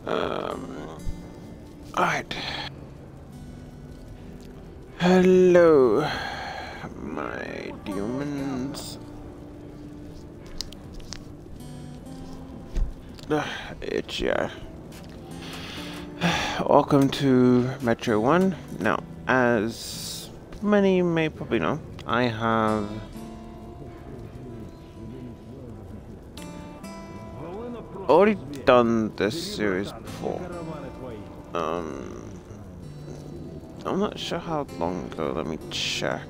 Alright. Hello, my humans. It's yeah. Welcome to Metro 1. Now, as many may probably know, I have already done this series before. I'm not sure how long ago, let me check.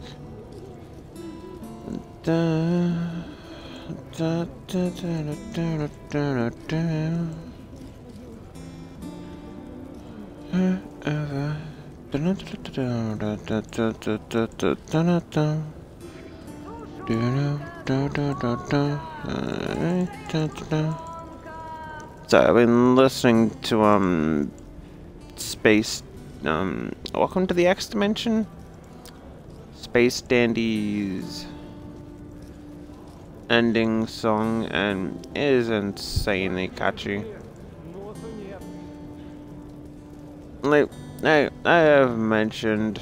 So I've been listening to Space welcome to the X Dimension. Space Dandy's ending song, and it is insanely catchy. Like I have mentioned,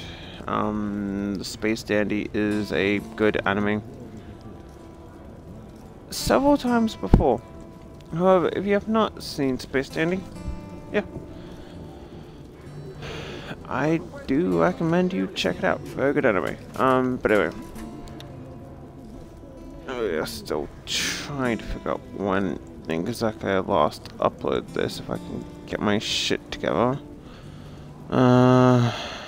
Space Dandy is a good anime several times before. However, if you have not seen Space Dandy, yeah, I do recommend you check it out. Very good anime. But anyway, I'm still trying to figure out when exactly I lost upload this, if I can get my shit together.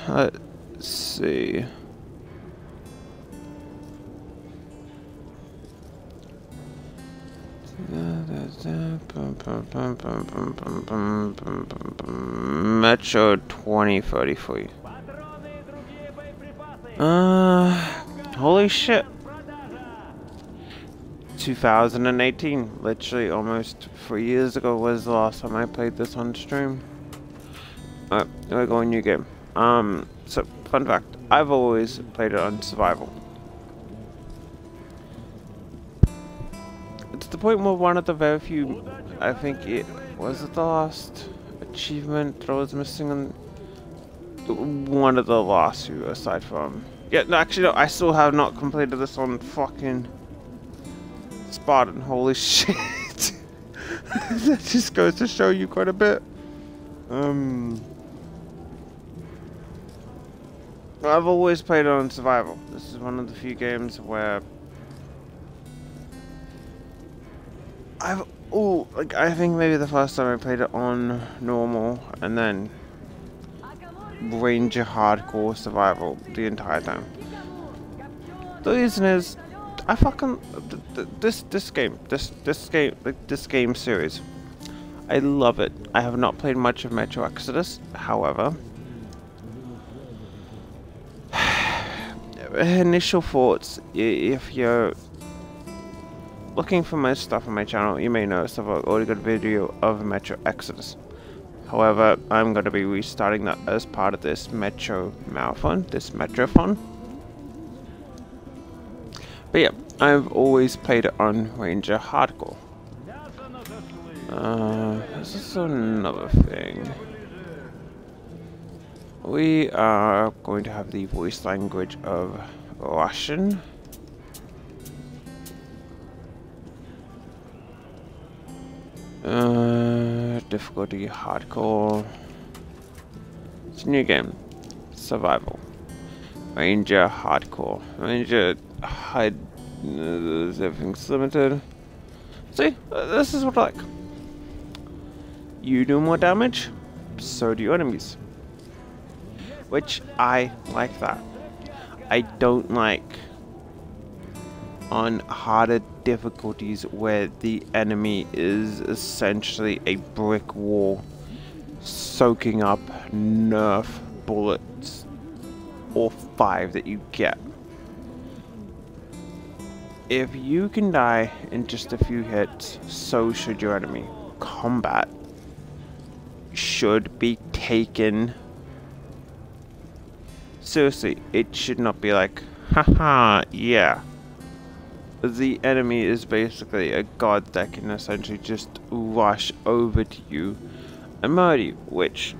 Let's see. Metro 2033. Holy shit. 2018, literally almost 3 years ago was the last time I played this on stream. Alright, we're going new game. So, fun fact, I've always played it on survival. It's the point where one of the very few, I think it was the last achievement that I was missing on one of the last few, aside from, yeah, no, actually no, I still have not completed this on fucking Spartan. Holy shit. That just goes to show you quite a bit. I've always played it on survival. This is one of the few games where I think maybe the first time I played it on normal and then Ranger Hardcore Survival the entire time. The reason is, I fucking this game series, I love it. I have not played much of Metro Exodus, however, initial thoughts, if you're looking for my stuff on my channel, you may notice I've already got a video of Metro Exodus. However, I'm going to be restarting that as part of this Metro Marathon, this Metrothon. But yeah, I've always played it on Ranger Hardcore. This is another thing. We are going to have the voice language of Russian. Difficulty hardcore. It's a new game. Survival. Ranger hardcore. Ranger hide. Everything's limited. See, this is what I like. You do more damage, so do your enemies. Which I like that. I don't like on harder difficulties where the enemy is essentially a brick wall soaking up nerf bullets or 5 that you get. If you can die in just a few hits, so should your enemy. Combat should be taken seriously. It should not be like, haha, yeah. The enemy is basically a god that can essentially just rush over to you a Murdy, which,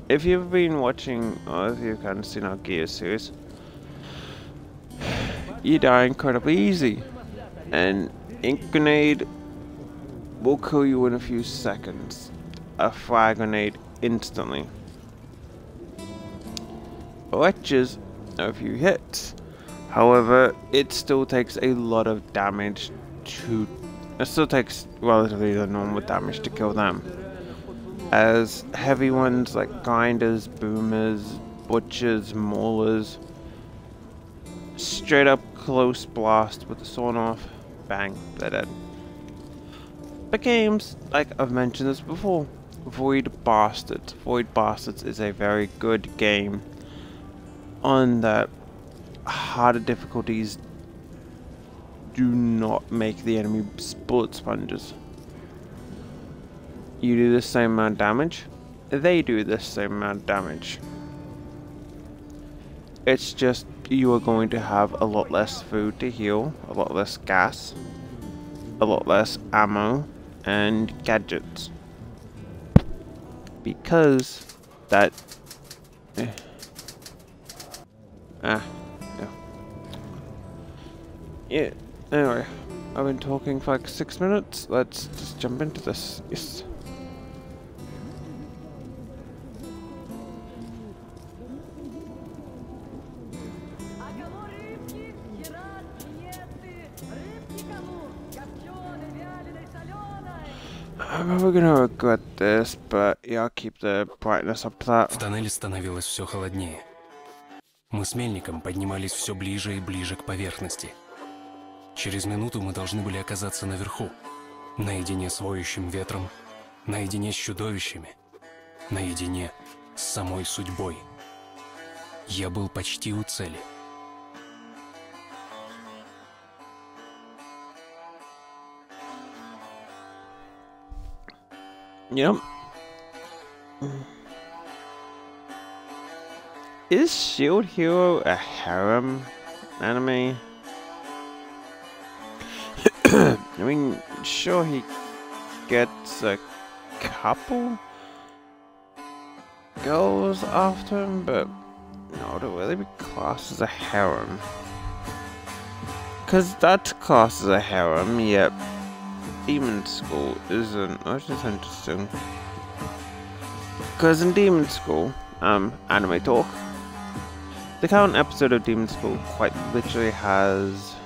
if you've been watching, or if you've kind of seen our Gears series, you die incredibly easy. And Ink Grenade will kill you in a few seconds. A Frag Grenade instantly. Ledges a few hits. However, it still takes a lot of damage to... It still takes relatively the normal damage to kill them. As heavy ones like Grinders, Boomers, Butchers, Maulers, straight up close blast with the sawn off, bang, they're dead. But games, like I've mentioned this before, Void Bastards. Void Bastards is a very good game on that harder difficulties do not make the enemy bullet sponges. You do the same amount of damage, they do the same amount of damage. It's just you are going to have a lot less food to heal, a lot less gas, a lot less ammo, and gadgets. Because that... yeah. Yeah, anyway, I've been talking for like 6 minutes, let's just jump into this. Yes. I'm probably gonna regret this, but yeah, I'll keep the brightness up to that. В тоннеле становилось все холоднее. Мы с Мельником поднимались все ближе и ближе к поверхности. Через минуту мы должны были оказаться наверху, наедине с воющим ветром, наедине с чудовищами, наедине с самой судьбой. Я был почти у цели. Yep. Is Shield Hero a harem anime? I mean, sure he gets a couple girls after him, but no, to really be classed as a harem. Cause that's classed as a harem, yet Demon School isn't. Which is interesting. Cause in Demon School, anime talk, the current episode of Demon School quite literally has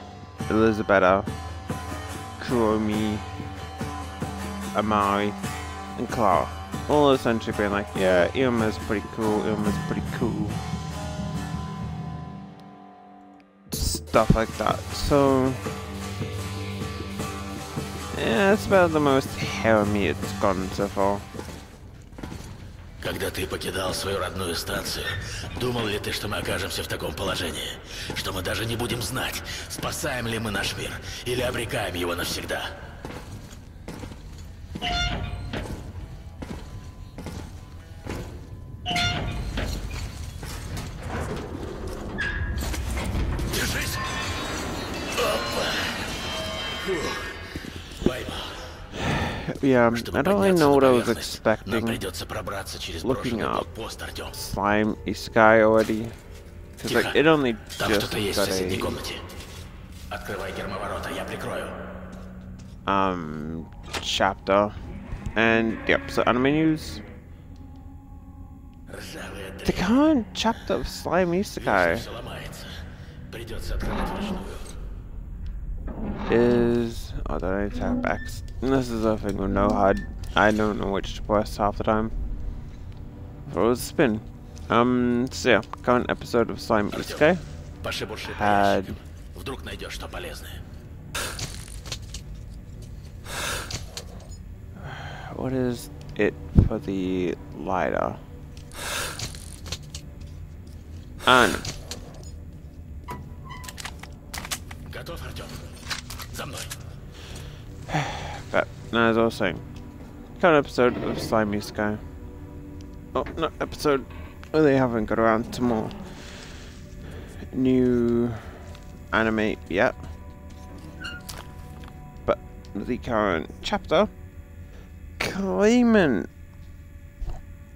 Elizabetta, Kuromi, Amari, and Clara all essentially being like, yeah, Irma's pretty cool, stuff like that. So yeah, it's about the most harem-y it's gone so far. Когда ты покидал свою родную станцию, думал ли ты, что мы окажемся в таком положении? Что мы даже не будем знать, спасаем ли мы наш мир или обрекаем его навсегда? Держись! Опа! Фух. Поймал. Yeah, I don't really know what I was expecting looking up Артём. Slime Isekai already. Cause like, it only Там just кто-то есть в got соседней a комнате. Открывай гермоворота, я прикрою. chapter. And yep, so anime news. Ржавая The дрянь. current chapter of Slime Isekai Всё ломается. Придется открывать вручную. is... Oh, I don't need to have backs. This is a thing with no HUD. I don't know which to press half the time. Throw a spin. So yeah, current episode of Slime Isekai Пошебурши по had... ящикам. Вдруг найдешь что полезное. What is it for the lighter? And Готов, Артём? За мной. but as I was saying, current episode of Slime Isekai. Oh, not episode. Oh, they haven't got around to more new anime yet. But the current chapter claimant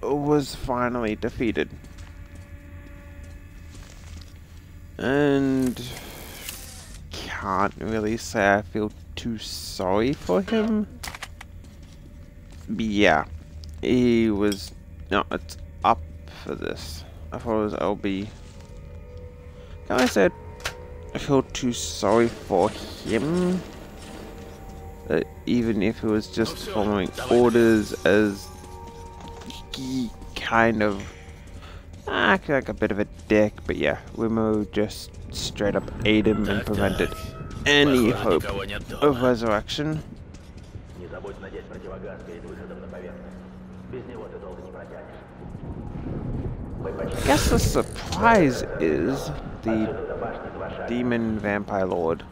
was finally defeated. And can't really say I feel too sorry for him. But yeah, he was... No, it's up for this. I thought it was LB. Can I say I feel too sorry for him? Even if it was just following orders, as he kind of acted like a bit of a dick, but yeah, Wimo just straight up ate him and prevented any hope of resurrection. I guess the surprise is the demon vampire lord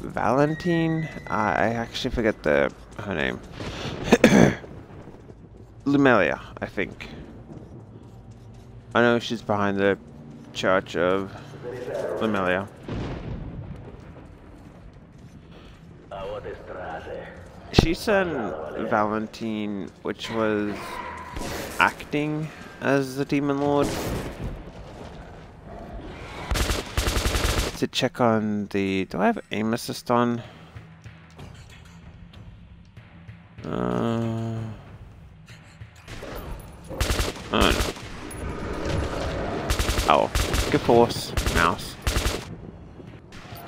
Valentine. I actually forget her name. Lumelia, I think. I know she's behind the Church of Lumelia. She sent Valentine, which was acting as the Demon Lord, to check on the... Do I have aim assist on? Oh no. Oh, good force, mouse.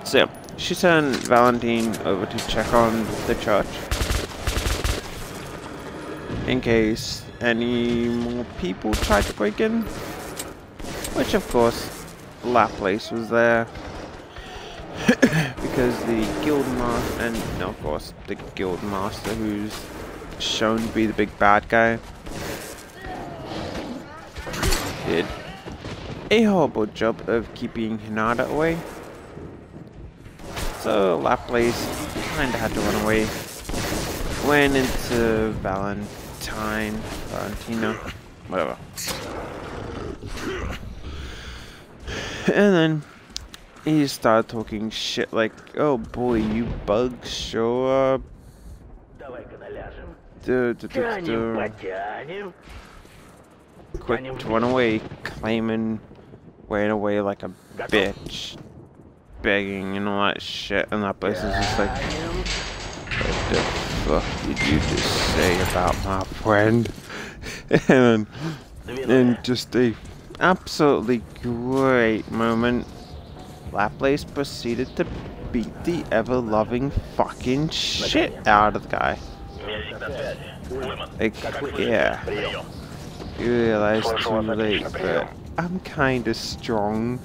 So yeah, she sent Valentine over to check on the church in case any more people tried to break in, which of course Laplace was there because the guild master, and of course the guild master, who's shown to be the big bad guy, did a horrible job of keeping Hinata away. So Laplace kinda had to run away. Went into Valentina, whatever. And then he started talking shit like, "Oh boy, you bugs show up. Quick to run away, claiming, ran away like a bitch, begging and all that shit." And that place is just like, "What the fuck did you just say about my friend?" and just a absolutely great moment, Laplace proceeded to beat the ever-loving fucking shit out of the guy. Like, yeah. You realize too late, but I'm kinda strong.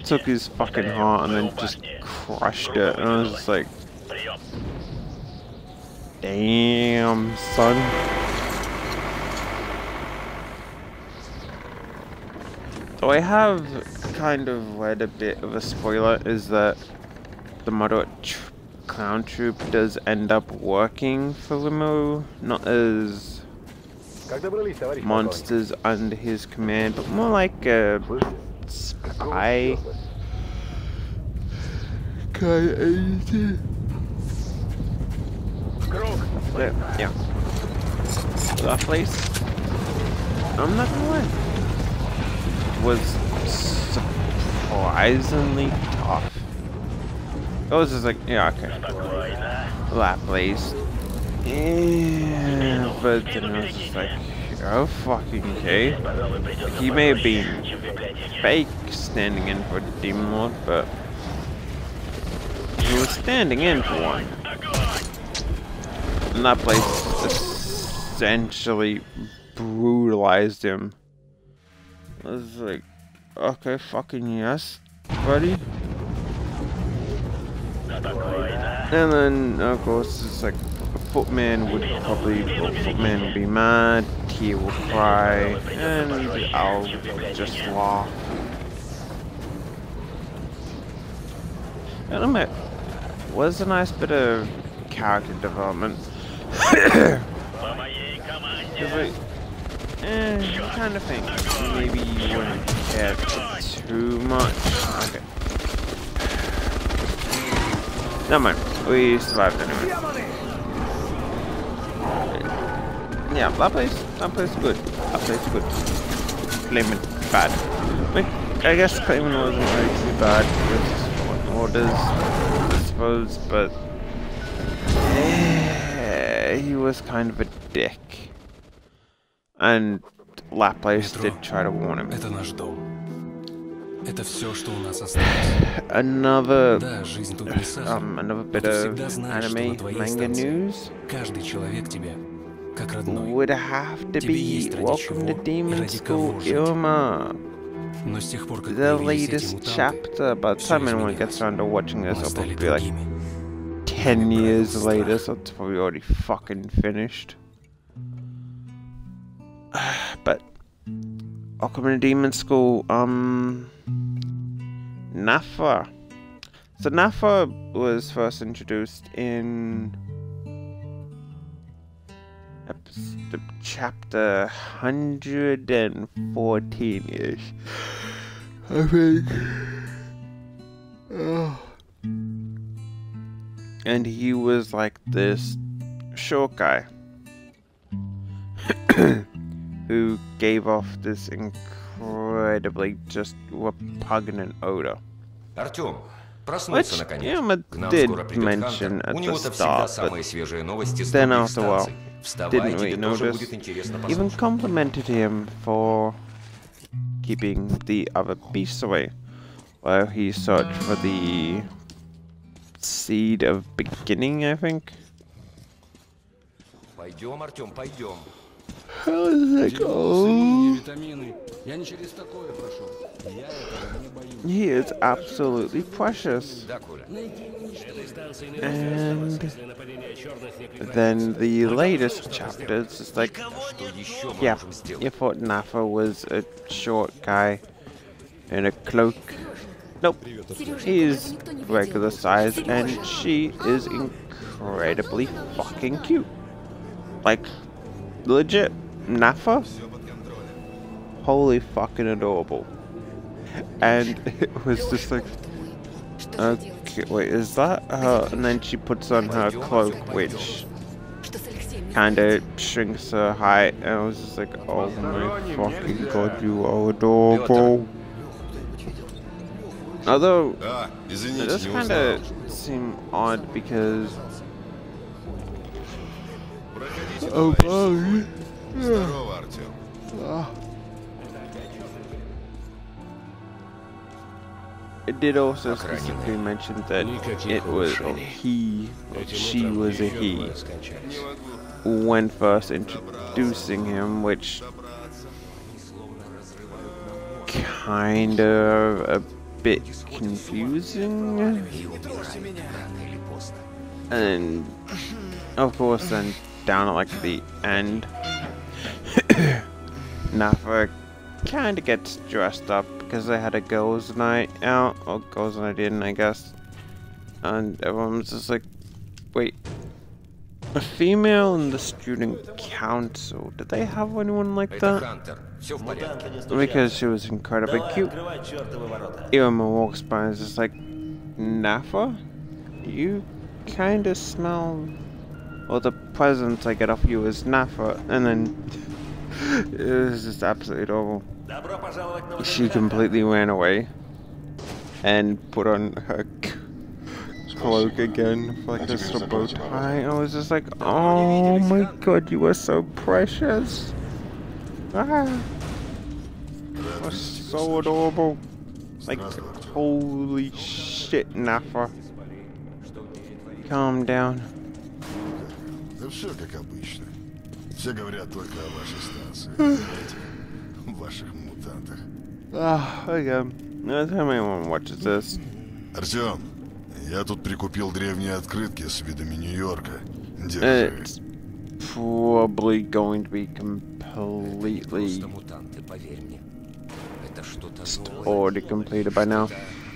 Took his fucking heart and then just crushed it, and I was just like, damn, son. So I have kind of read a bit of a spoiler, is that the moderate clown troupe does end up working for Limo, not as monsters under his command, but more like a spy kind of entity. Yeah. That place, I'm not gonna lie, was surprisingly tough. I was just like, yeah, okay. That place. Yeah, but then I was just like, oh fucking okay. He may have been fake standing in for the Demon Lord, but he was standing in for one. And that place essentially brutalized him. I was like, okay, fucking yes, buddy. And then, of course, it's like, Footman would be mad, Tia will cry, and I'll just laugh. And I admit, was a nice bit of character development. Like, you kind of think maybe you wouldn't care too much. Okay. Never mind, we survived anyway. Yeah, that place good. That place good. Claimant bad. I guess Claimant wasn't really too bad with orders, I suppose, but he was kind of a dick. And Laplace did try to warn him. Это наш дом. Это все, что у нас осталось. Another Да, жизнь тут не сахар. another bit Но ты of всегда знаешь, что на anime твоей manga станции news каждый человек тебе как родной. would have to Тебе be есть ради Welcome to чего и Demon ради School кого жить. Irma. Но с тех пор, как The появились эти latest мутанты, chapter. By the всё time anyone изменилось. gets around to watching this, Мы it'll стали probably be like другими. 10 years страх. later, so it's probably already fucking finished. But Welcome to Demon School, Nafa. So Nafa was first introduced in chapter 114-ish, I think. And he was like this short guy who gave off this incredibly just repugnant odor. Артём, проснулся Which наконец. Irma К нам did скоро придет mention Хантер. at У the него-то всегда start, самые свежие новости с then других after a while, станций. Вставай, didn't really тебе тоже notice. будет интересно Even послушать. complimented him for keeping the other beasts away while he searched for the seed of beginning, I think. Пойдем, Артём, пойдем. How does that go? Витамины. Я не через такое прошел. Я этого не боюсь. He is absolutely precious. Да, Коля. And then the latest chapters, it's like, Что еще мы yeah, можем сделать? you thought Nafa was a short guy in a cloak. Nope, he is regular size, and she is incredibly fucking cute. Like, legit, Nafa? Holy fucking adorable. And it was just like, okay, wait, is that her? And then she puts on her cloak, which kind of shrinks her height, and I was just like, oh my fucking god, you are adorable. Although, it does kind of seem odd because... Oh, boy. Здорово, Артём. It did also specifically mention that it was, or she was a he, when first introducing him, which kind of a bit confusing. And of course, then down at like the end, Nafa kind of gets dressed up because they had a girls' night out, or girls' night in, I guess. And everyone's just like, wait, a female in the student council, did they have anyone like Это that? Хантер. Все в порядке. Because she was incredibly cute. Irma walks by and is just like, Nafa? You kinda smell... Well, the present I get off you is Nafa, and then... it was just absolutely adorable. She completely ran away and put on her cloak again for like this little bow tie. I was just like, oh my god, you are so precious. Ah, you are so adorable. Like, holy shit, Nafa. Calm down. Да все как обычно. Все говорят только о вашей станции. Знаете, ваших мутантах. Ah, okay. Next time anyone watches this. Артём, я тут прикупил древние открытки с видами Нью-Йорка. Держи. It's probably going to be completely Просто мутанты, поверь мне. Это что-то новое. already completed by now.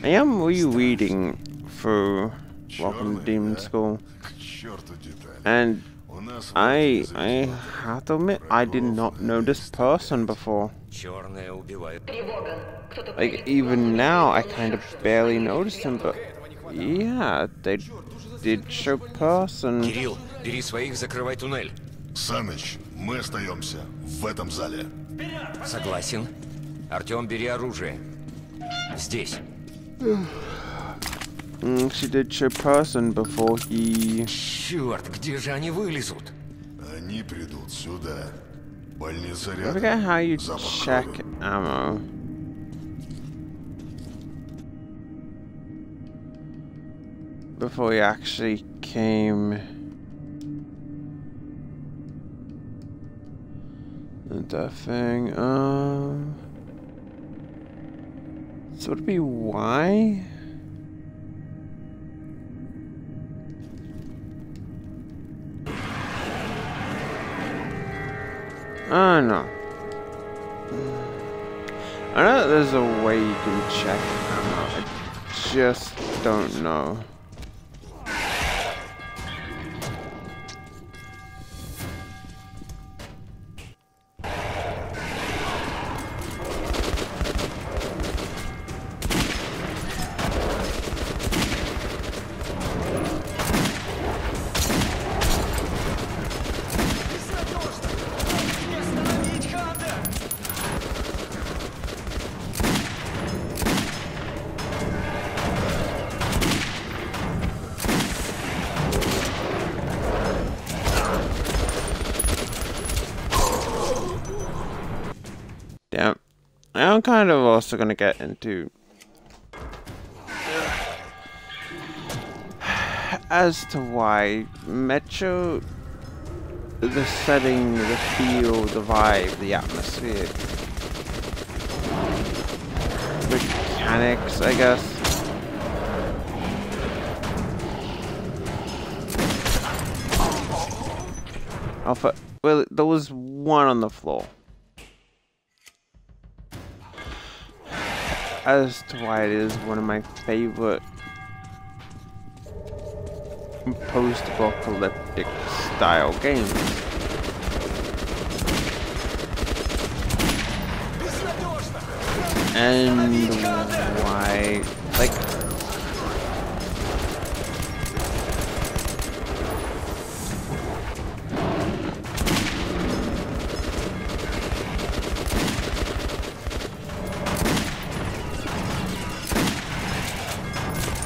I am rereading through Welcome to Demon School, К черту детали. and У нас I have to admit I did not know this person before. Черные убивают. Like, even now I kind of barely noticed him, but yeah, they did show person. Кирилл, бери своих, закрывай туннель. Саныч, мы остаемся в этом зале. Согласен. Артем, бери оружие. Здесь. She did show person before he... Черт, где же они вылезут? Они придут сюда. Больница I рядом. forget how you Запах check крови. ammo. Before he actually came... The thing, so would it be Y? Oh no. I know that there's a way you can check ammo, I just don't know. Yeah, I'm kind of also gonna get into as to why Metro, the setting, the feel, the vibe, the atmosphere, mechanics, I guess. Alpha, well, there was one on the floor. As to why it is one of my favorite post-apocalyptic style games. And why, like,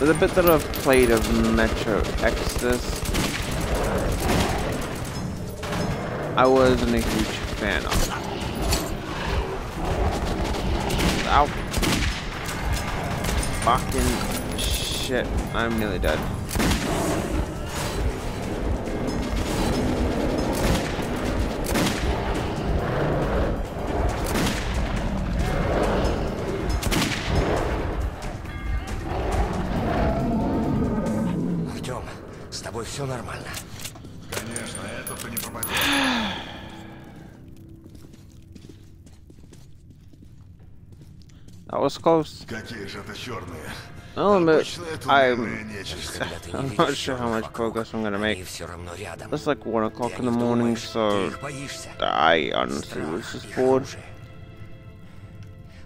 the bit that I've played of Metro Exodus, I wasn't a huge fan of. Ow. Fucking shit, I'm nearly dead. С тобой все нормально? Конечно, это-то не пропадет. That was close. Какие же это черные? I'll admit, Обычная туннельная нечисть. I'm not sure how much progress I'm gonna make. Все равно рядом. It's like 1 o'clock in the morning, so Ты их боишься. I honestly was just bored.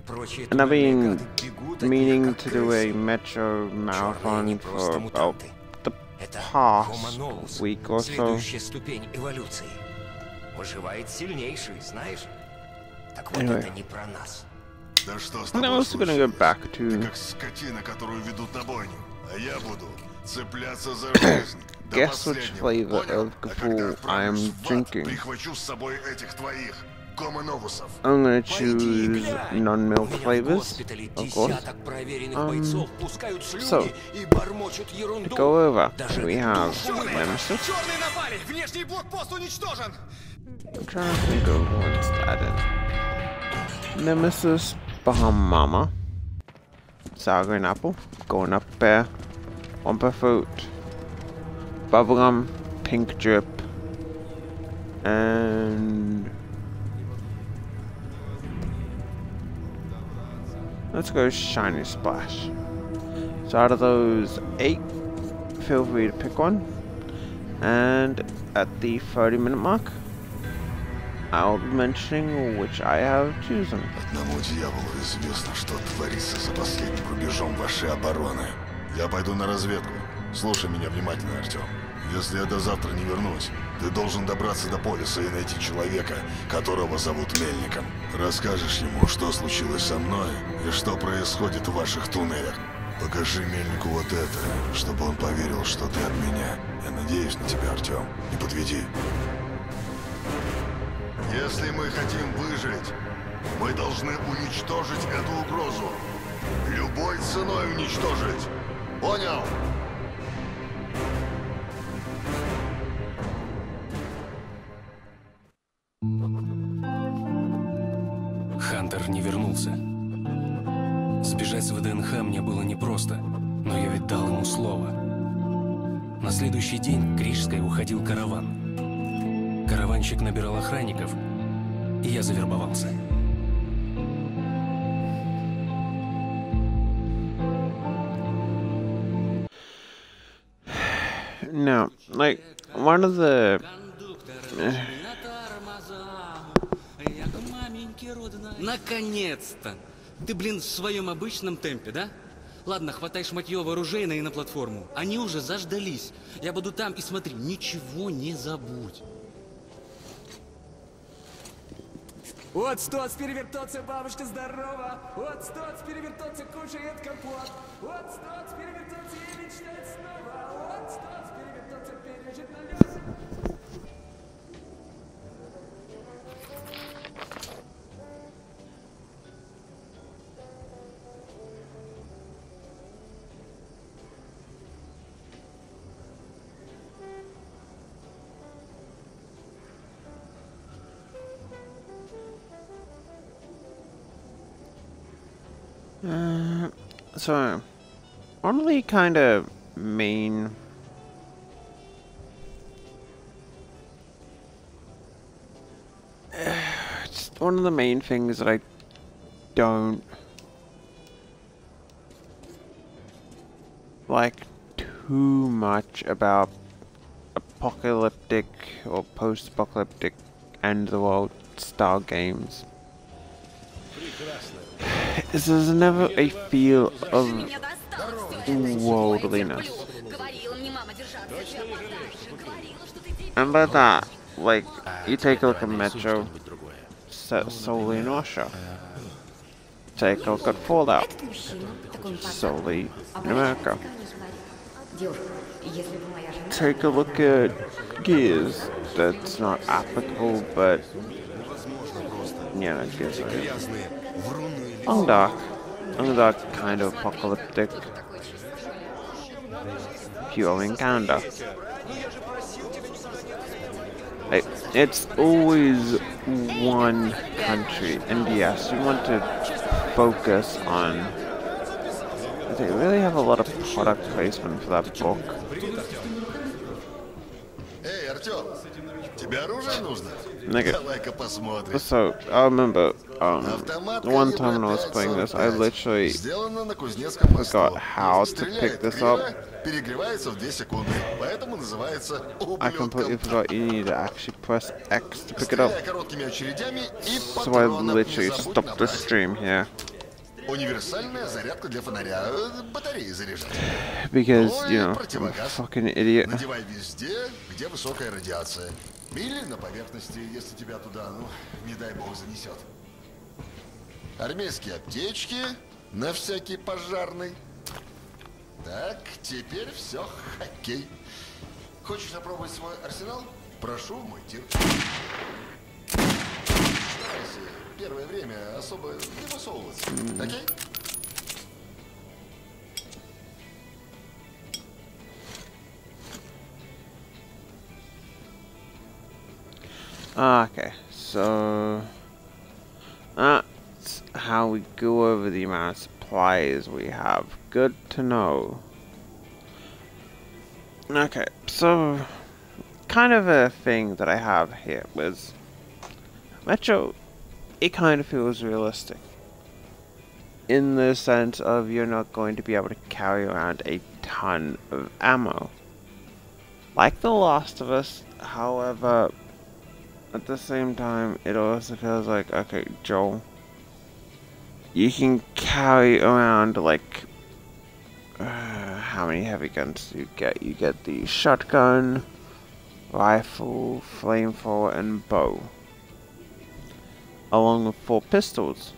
Прочие And I've been туннельные гады бегут от них, meaning как to do a крысы. Metro Черные marathon не for просто about мутанты. the Это past Homo novus, week or so. следующая ступень эволюции. Выживает сильнейший, знаешь? Так вот Anyway. это не про нас. Да что с I'm тобой also gonna go случилось? back Ты to как скотина, которую ведут на бойню. А я буду цепляться за жизнь. До guess which последнего, flavor понял? of А когда Gafool I'm отправлюсь в ад, drinking. прихвачу с собой этих твоих гомоновусов. I'm gonna Пойди choose глянь. non-milk У меня в flavors, госпитале of course. десяток проверенных бойцов пускают слюни so, и бормочут ерунду. Go over. Даже We have душу Nemesis. Черные напали! Внешний блокпост уничтожен! I'm trying to think of what's that in. Nemesis, Bahama, sour green apple, going up there, Wumpa fruit, bubblegum, pink drip, and let's go shiny splash. So out of those 8, feel free to pick one, and at the 30-minute mark, I'll be mentioning which I have chosen. Одному дьяволу известно, что творится за последним рубежом вашей обороны. Я пойду на разведку. Слушай меня внимательно, Артем. Если я до завтра не вернусь, ты должен добраться до полиса и найти человека, которого зовут Мельником. Расскажешь ему, что случилось со мной и что происходит в ваших туннелях. Покажи Мельнику вот это, чтобы он поверил, что ты от меня. Я надеюсь на тебя, Артем. Не подведи. Если мы хотим выжить, мы должны уничтожить эту угрозу. Любой ценой уничтожить. Понял? Хантер не вернулся. Сбежать с ВДНХ мне было непросто, но я ведь дал ему слово. На следующий день к Рижской уходил караван. Караванщик набирал охранников, и я завербовался. No, like, one of the... Наконец-то! Ты, блин, в своем обычном темпе, да? Ладно, хватай шматьё оружейное и на платформу. Они уже заждались. Я буду там и смотри, ничего не забудь. Вот стоц, перевертоться, бабушка, здорово! Вот стоц, перевертоться, кушает компот! Вот стоц, перевертоться и мечтает снова! Вот стоц, перевертоться, пережит налет! So, one of the kind of main... just one of the main things that I don't like too much about apocalyptic or post-apocalyptic end-of-the-world style games is there's never a feel of worldliness. And by that, like, you take a look at Metro, set solely in Russia. Take a look at Fallout, solely in America. Take a look at Gears, that's not applicable, but yeah, Gears is. Underdark kind of apocalyptic. Pure encounter. It's always one country, and yes, you want to focus on. They really have a lot of product placement for that book. Эй, Артём, тебе оружие нужно? Давай-ка посмотрим. So, I remember, one time when I was playing this, I literally forgot how to pick this up. I completely forgot you need to actually press X to pick it up. So I literally stopped the stream here. Because, you know, I'm a fucking idiot. Или на поверхности, если тебя туда, ну, не дай бог, занесет. Армейские аптечки на всякий пожарный. Так, теперь все, окей. Хочешь опробовать свой арсенал? Прошу, мой тир. Старайся первое время особо не высовываться, окей? Okay, so that's how we go over the amount of supplies we have. Good to know. Okay, so kind of a thing that I have here was Metro, it kind of feels realistic. In the sense of you're not going to be able to carry around a ton of ammo. Like The Last of Us, however, at the same time, it also feels like, okay, Joel, you can carry around, like, how many heavy guns do you get? You get the shotgun, rifle, flamethrower, and bow, along with 4 pistols.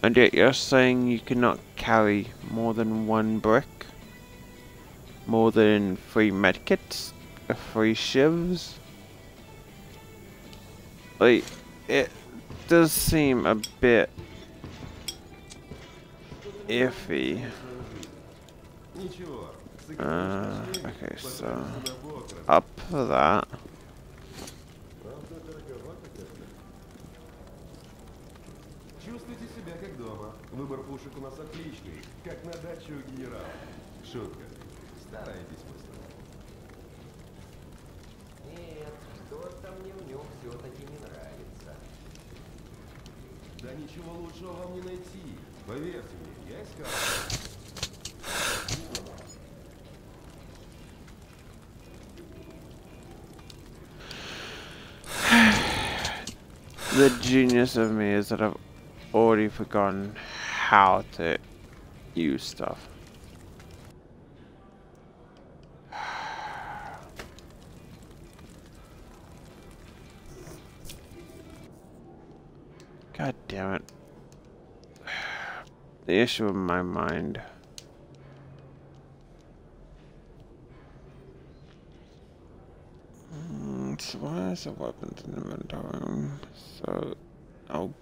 And yet you're saying you cannot carry more than 1 brick, more than 3 medkits, or 3 shivs. Like, it does seem a bit iffy. Okay, so up for that. Чувствуйте себя как дома. Выбор пушек у нас отличный, как на даче у генерала. Шутка. Старайтесь быстро. Нет, что-то мне в нем все-таки не нравится. Да ничего лучшего вам не найти. Поверьте мне, я искал. The genius of me is that I've already forgotten how to use stuff. God damn it. The issue in my mind. So why is the weapons in the inventory? So I'll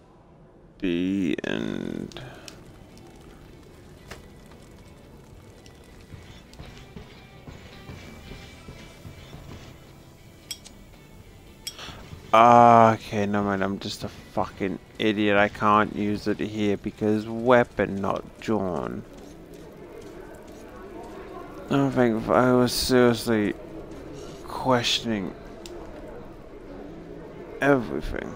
be and okay, no mind, I'm just a fucking idiot. I can't use it here because weapon not drawn. I think if I was seriously questioning everything.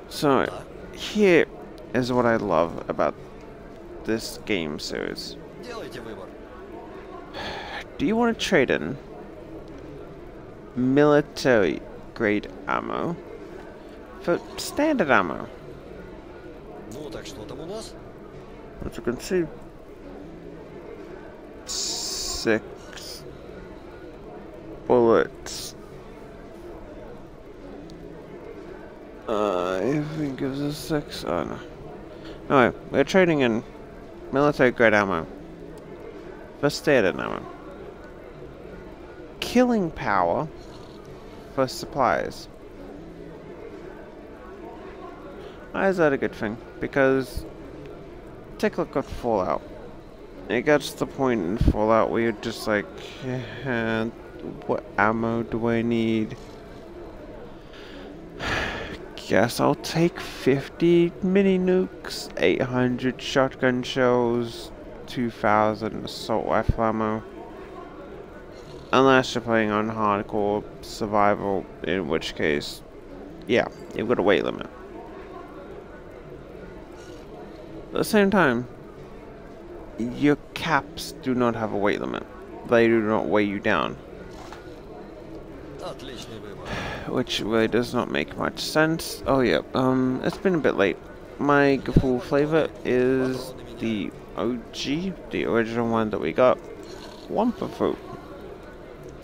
So here is what I love about this game series. Do you want to trade in military grade ammo for standard ammo? As you can see, 6 bullets. I think gives us 6. Oh no. No, we're trading in military grade ammo for standard ammo. Killing power for supplies. Why is that a good thing? Because take a look at Fallout. It gets to the point in Fallout where you're just like, what ammo do I need? Guess I'll take 50 mini nukes, 800 shotgun shells, 2000 assault rifle ammo. Unless you're playing on hardcore survival, in which case, yeah, you've got a weight limit. At the same time, your caps do not have a weight limit. They do not weigh you down. Which really does not make much sense. Oh yeah, it's been a bit late. My full flavor is the OG, the original one that we got. Wumpa Fruit.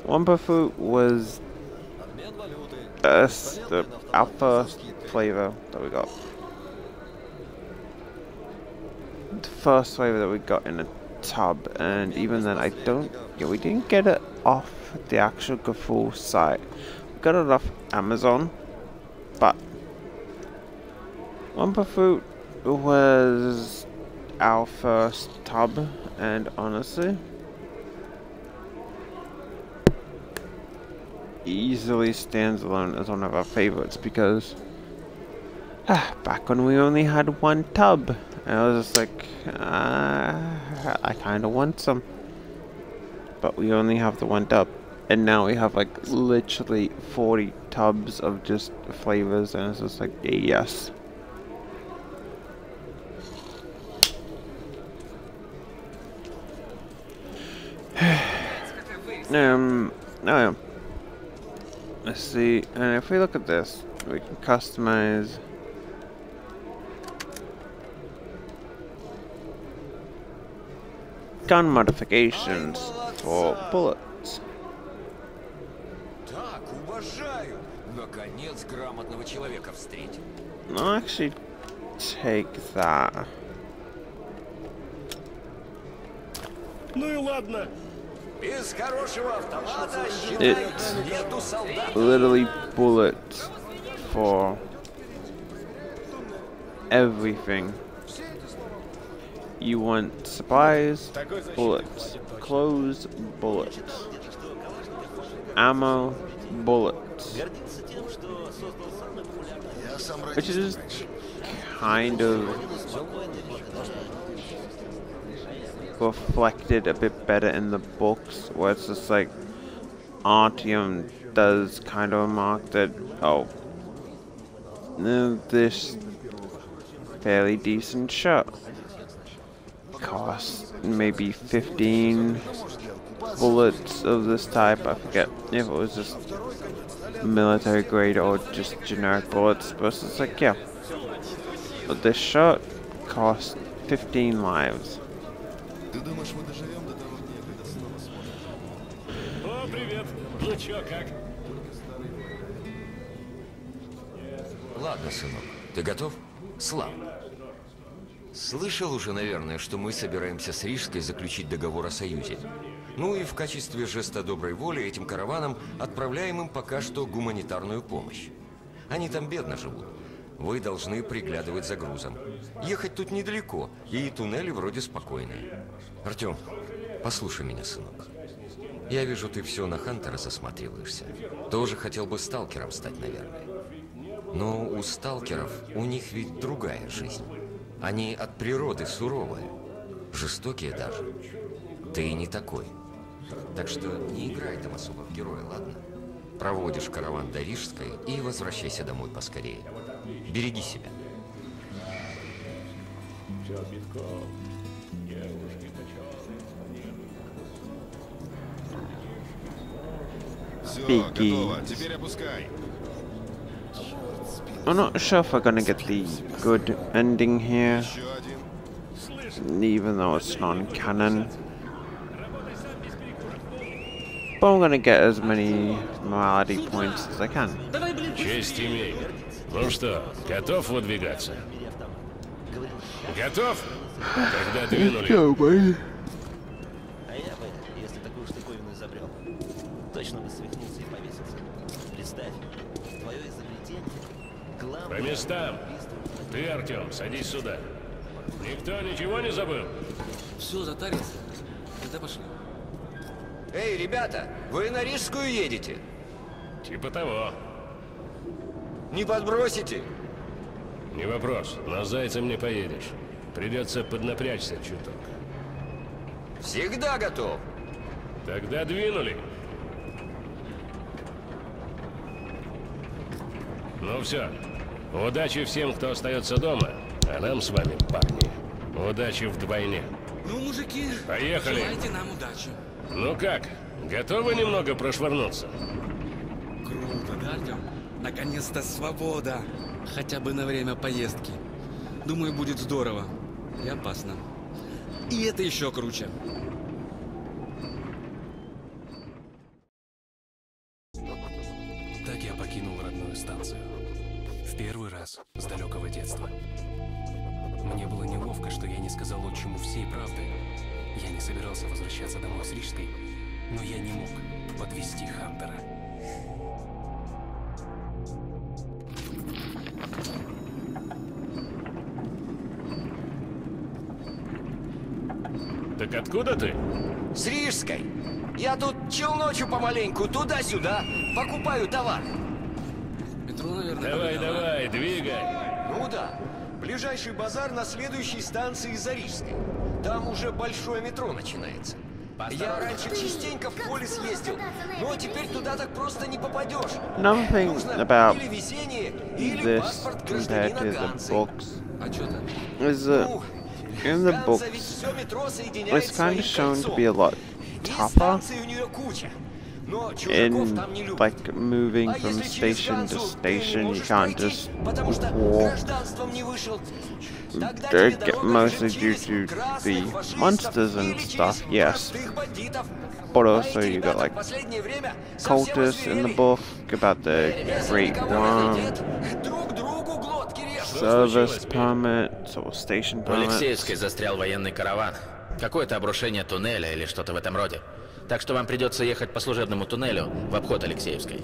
Wumpa Fruit was our first flavor that we got. The first flavor that we got in a tub, and even then we didn't get it off the actual Gafu site. We got it off Amazon, but Wumpa Fruit was our first tub, and honestly, easily stands alone as one of our favorites because back when we only had 1 tub, and I was just like, I kind of want some, but we only have the 1 tub, and now we have like literally 40 tubs of just flavors, and it's just like, yes. No. Let's see, and if we look at this, we can customize. gun modifications for bullets. Так, уважаю. Наконец грамотного человека встретил. I'll actually take that. Ну и ладно. Без хорошего автомата, считай, нету солдат. Literally bullets for everything. You want supplies, bullets. Clothes, bullets. Ammo, bullets. Which is kind of reflected a bit better in the books, where it's just like Artyom does kind of remark that, oh, this fairly decent shirt costs maybe 15 bullets of this type. I forget if it was just military grade or just generic bullets, but it's like, yeah, but this shirt costs 15 lives. О, привет. Ну чё, как? Ладно, сынок, ты готов? Славно. Слышал уже, наверное, что мы собираемся с Рижской заключить договор о союзе. Ну и в качестве жеста доброй воли этим караванам отправляем им пока что гуманитарную помощь. Они там бедно живут. Вы должны приглядывать за грузом. Ехать тут недалеко, и туннели вроде спокойные. Артем, послушай меня, сынок. Я вижу, ты все на Хантера засматриваешься. Тоже хотел бы сталкером стать, наверное. Но у сталкеров, у них ведь другая жизнь. Они от природы суровые, жестокие даже. Ты не такой. Так что не играй там особо в героя, ладно? Проводишь караван до Рижской и возвращайся домой поскорее. Береги себя. Все, готово. Теперь опускай. I'm not sure if we're gonna get the good ending here, Еще один. even though it's non-canon. But I'm gonna get as many morality points as I can. Честь имей. Ну что, готов выдвигаться? Готов? Тогда двинули. А я бы, если такую штуковину изобрел, точно бы свихнулся и повесился. Представь, твое изобретение главное... По местам. Ты, Артем, садись сюда. Никто ничего не забыл? Все, затарился. Тогда пошли. Эй, ребята, вы на Рижскую едете? Типа того. Не подбросите? Не вопрос, но зайцем не поедешь. Придется поднапрячься чуток. Всегда готов. Тогда двинули. Ну все. Удачи всем, кто остается дома. А нам с вами, парни, удачи вдвойне. Ну, мужики, Поехали. желайте нам удачи. Ну как, готовы немного прошвырнуться? Круто, да, Артем? Наконец-то свобода. Хотя бы на время поездки. Думаю, будет здорово. И опасно. И это еще круче. Так я покинул родную станцию. В первый раз с далекого детства. Мне было неловко, что я не сказал отчиму всей правды. Я не собирался возвращаться домой с Рижской, но я не мог подвести Хантера. Так откуда ты? С Рижской. Я тут челночу помаленьку, туда-сюда, покупаю товар. Метро, наверное, Давай, побежало. давай, двигай. Ну да. Ближайший базар на следующей станции за Рижской. Там уже большое метро начинается. Я раньше частенько в полис ездил, но теперь туда так просто не попадешь. Nothing Нужно about или везение, или this паспорт compared гражданина to the Ганзы. books А что там? is that Ну, in the Ганза ведь books все метро соединяет it's kind своим of shown to кольцом. be a lot И tougher. станций у нее куча. Но чужаков там не in любят. like moving А from если через station to границу ты не station, you можешь can't пройти, just потому что walk. гражданством не вышел, тогда тебе дорога Mostly лежит due через to красных the фашистов monsters или and через stuff, yes. простых бандитов. But А also эти you got ребята like в последнее время совсем cultists in the озверели. book about the Если Great никого не найдет, друг другу глотки режут. service permits or station В Алексеевской permits. застрял военный караван. Какое-то обрушение туннеля или что-то в этом роде. Так что вам придется ехать по служебному туннелю в обход Алексеевской.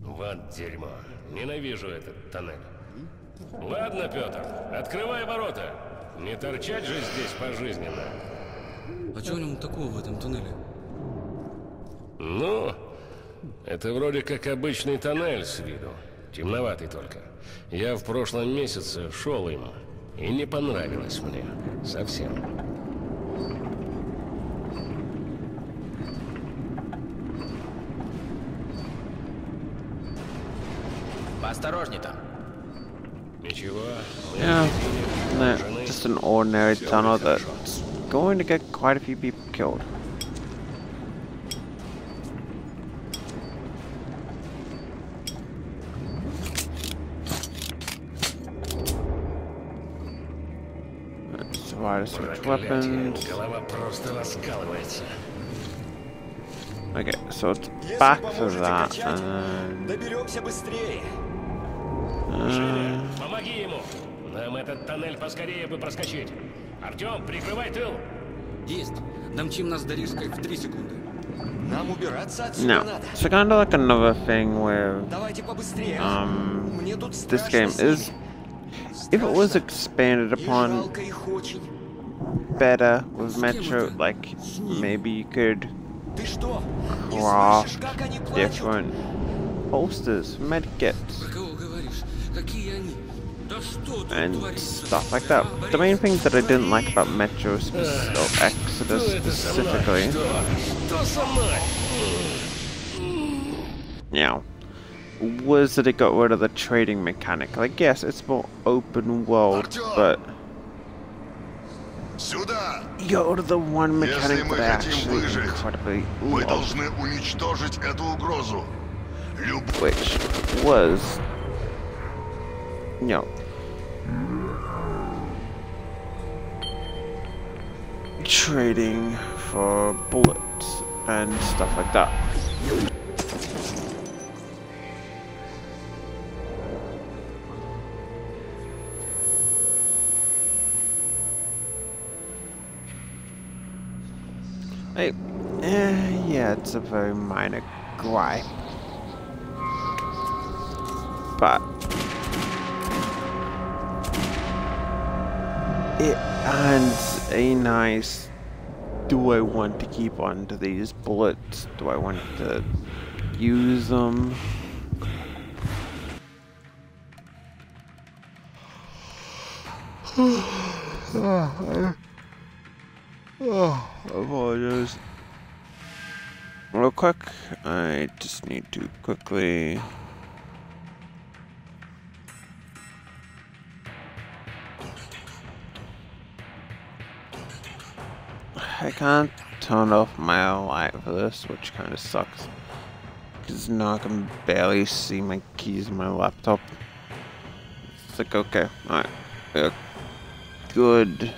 Вот дерьмо. Ненавижу этот тоннель. Ладно, Петр, открывай ворота. Не торчать же здесь пожизненно. А что в нем такого в этом туннеле? Ну, это вроде как обычный тоннель с виду. Темноватый только. Я в прошлом месяце шел им. И не понравилось мне. Совсем. Поосторожней там. Ничего. Yeah, no, just an ordinary tunnel that's going to get quite a few people killed. So I to switch weapons. Голова просто раскалывается. Okay, so it's back to that, and Доберемся быстрее. Женя, помоги ему. Нам этот тоннель поскорее бы проскочить. Артем, прикрывай тыл. Есть. Домчим нас до Рижской в 3 секунды. Нам убираться отсюда now, надо. so kind of like another thing with Давайте побыстрее. Мне тут this страшно game с ними. is, if it was expanded И upon жалко их очень. better with Metro, like maybe you could Ты что, не craft слышишь, как они плачут? different holsters, medkits, Про кого говоришь? Какие они? Да что тут and творится? stuff like that. The main things that I didn't like about Metro or Exodus specifically, Что со мной? yeah, was that it got rid of the trading mechanic. Like, yes, it's more open world, but Сюда! you got rid of the one Если mechanic мы that I хотим actually выжить, incredibly мы loved, должны уничтожить эту угрозу. which was, you know, trading for bullets and stuff like that. Yeah, it's a very minor gripe, but it adds a nice, do I want to keep on to these bullets? Do I want to use them? Apologize. Real quick, I just need to quickly. I can't turn off my light for this, which kind of sucks. Because now I can barely see my keys on my laptop. It's like, okay, alright. Good.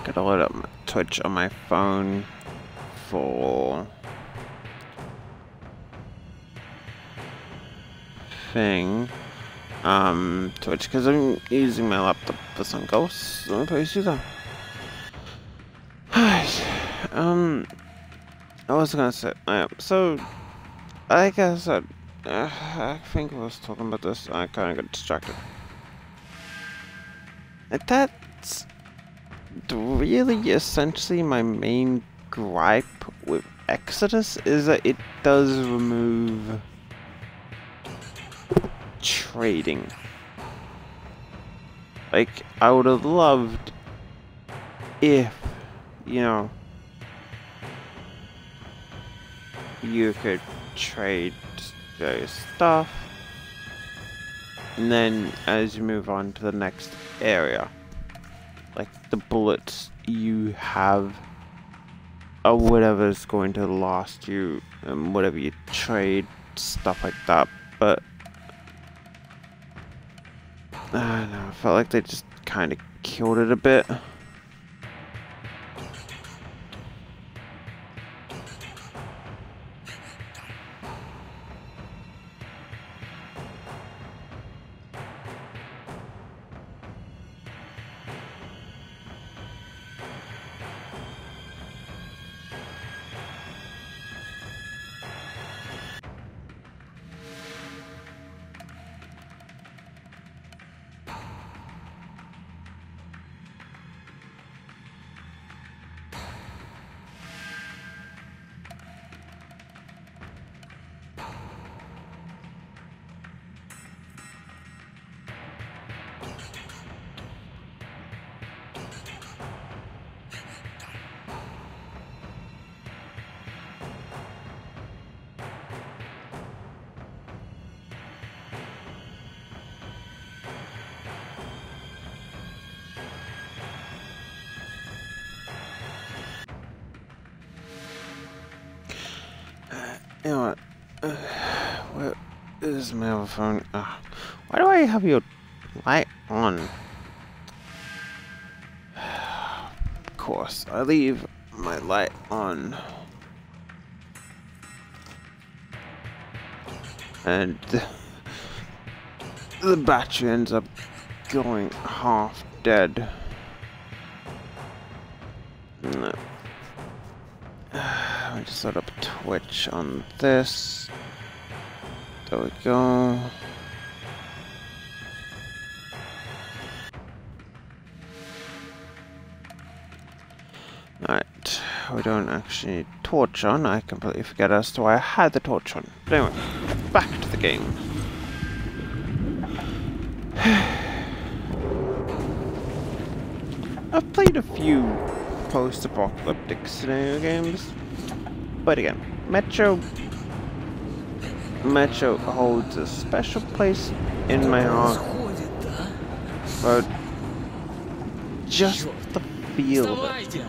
Gotta load up my Twitch on my phone for thing. Twitch, because I'm using my laptop for some ghosts. Let me put you there. I was gonna say, so, like I said, I think I was talking about this, I kinda got distracted. And that's really essentially my main gripe with Exodus, is that it does remove trading. Like, I would have loved if, you know, you could trade various stuff, and then as you move on to the next area, like the bullets you have or whatever's going to last you, and whatever you trade, stuff like that. But I don't know, I felt like they just kind of killed it a bit. You know what? Where is my other phone? Why do I have your light on? Of course, I leave my light on. And the battery ends up going half dead. No. I just set up Twitch on this. There we go. Alright, we don't actually need torch on. I completely forget as to why I had the torch on. But anyway, back to the game. I've played a few post-apocalyptic scenario games, but again, Metro holds a special place in my heart, but just the feel of it.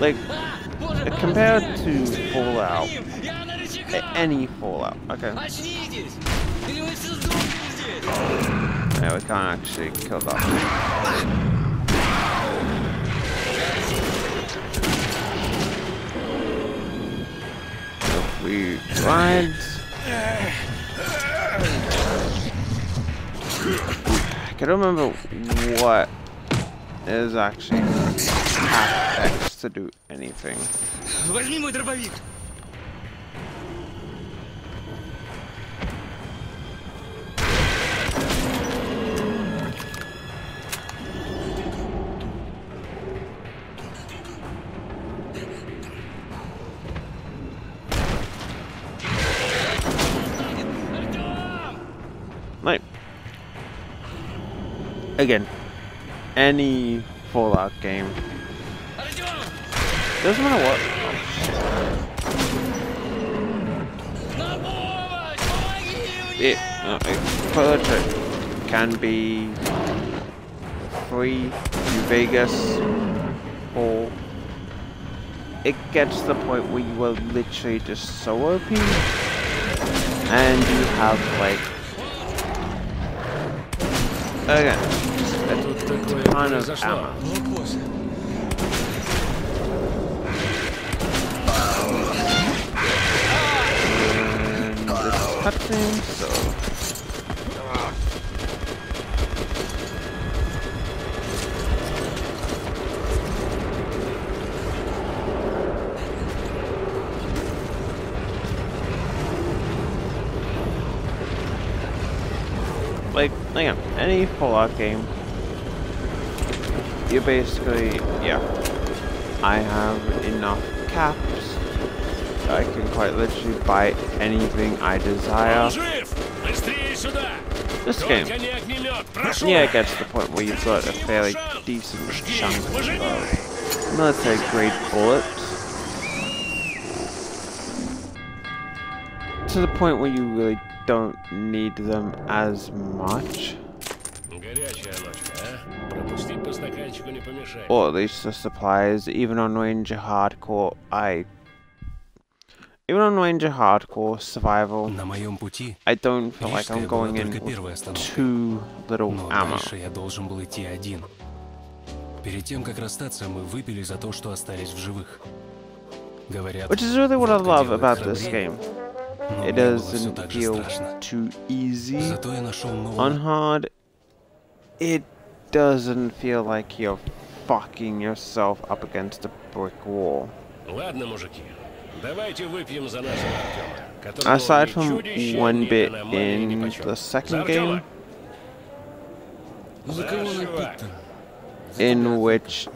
Like, compared to Fallout, any Fallout, okay. Yeah, we can't actually kill that. If we ride, I can't remember what is actually half X to do anything. Возьми мой дробовик. Like, again, any Fallout game, doesn't matter what. It can be free in Vegas, or it gets to the point where you are literally just so OP, and you have like Again, Тут a такое ton of произошло. ammo. And this cutscene, so... Like, again, any Fallout game, you basically, yeah, I have enough caps that I can quite literally buy anything I desire. This game, yeah, it gets to the point where you've got a fairly decent chunk of military grade bullets, to the point where you really don't need them as much. Or at least the supplies, even on Ranger Hardcore, even on Ranger Hardcore Survival, I don't feel like I'm going in with too little ammo. Я должен был идти один. Перед тем, как расстаться, мы выпили за то, что остались в живых. Говорят, which is really what I love about this game. It doesn't feel too easy. On hard, it doesn't feel like you're fucking yourself up against a brick wall. Ладно, мужики, давайте выпьем за нашего Артема. Aside from one bit in the second game, in which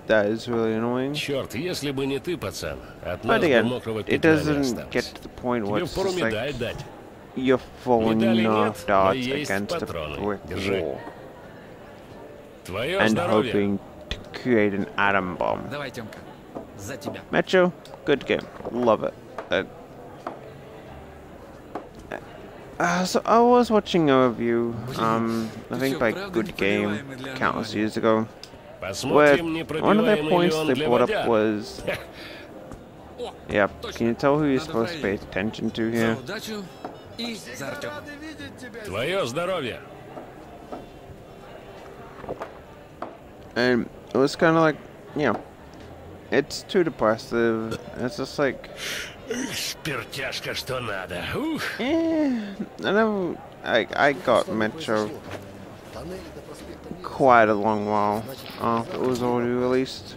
that is really annoying. Черт, если бы не ты, пацан, от нас But бы again, мокрого it пятна не doesn't get осталось. to the point where Тебе it's в форму just like медаль дать. you're falling Медали off нет, darts но есть against a патроны. brick Держи. wall Твое and здоровье. hoping to create an atom bomb. Давай, Тёмка, за тебя. Metro, good game, love it. So I was watching a review, I think like Good Game, countless years ago, where one of their points they brought up was, yeah, can you tell who you're supposed to pay attention to here? Удачу и за Артёма. Твое здоровье. And it was kind of like, yeah, it's too depressive. It's just like, Спиртяшка, что надо. Ух. I got Metro quite a long while after it was already released.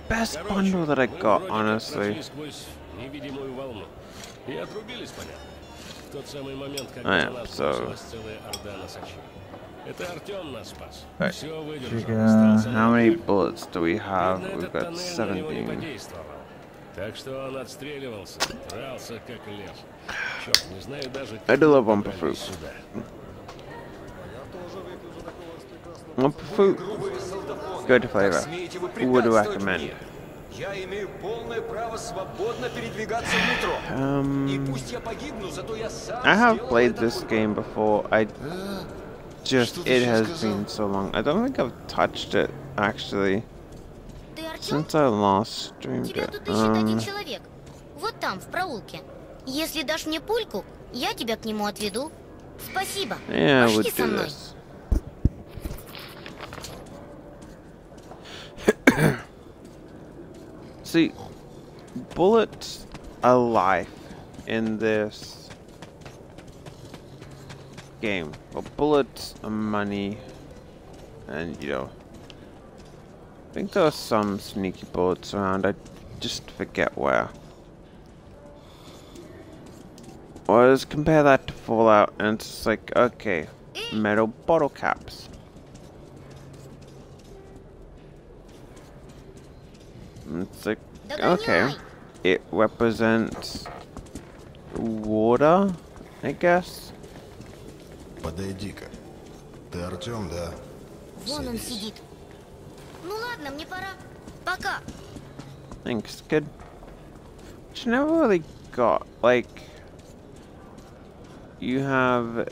Best bundle that I got, honestly. Невидимую волну. И отрубились, понятно. В тот самый момент, I когда am, на нас so... бросилась целая орда носачей. Это Артем нас спас. Right. Все выдержал. How many bullets do we have? Видно, We've этот got тоннель на него не 17. подействовал. Так что он отстреливался, дрался как лев. Черт, не знаю даже, I как do love мы Bumper добрались Fruit. сюда. Bumper Fruit, good flavor. Would recommend. Я имею полное право свободно передвигаться в метро. И пусть я погибну, зато я сам I have played this game before. It has been so long. I don't think I've touched it actually since I last streamed Тебя it. тут ищет один человек. Вот там, в проулке. Если дашь мне пульку, я тебя к нему отведу. Спасибо. Yeah, I Пошли would со do мной. this. See, bullets are life in this game. Well, bullets are money, and you know, I think there are some sneaky bullets around. I just forget where. Whereas compare that to Fallout, and it's just like, okay, metal bottle caps. It's like, okay, it represents water, I guess. Подойди-ка. Ты Артём, да? Вон он сидит. Ну ладно, мне пора. Пока. Thanks, kid. Which I never really got, like, you have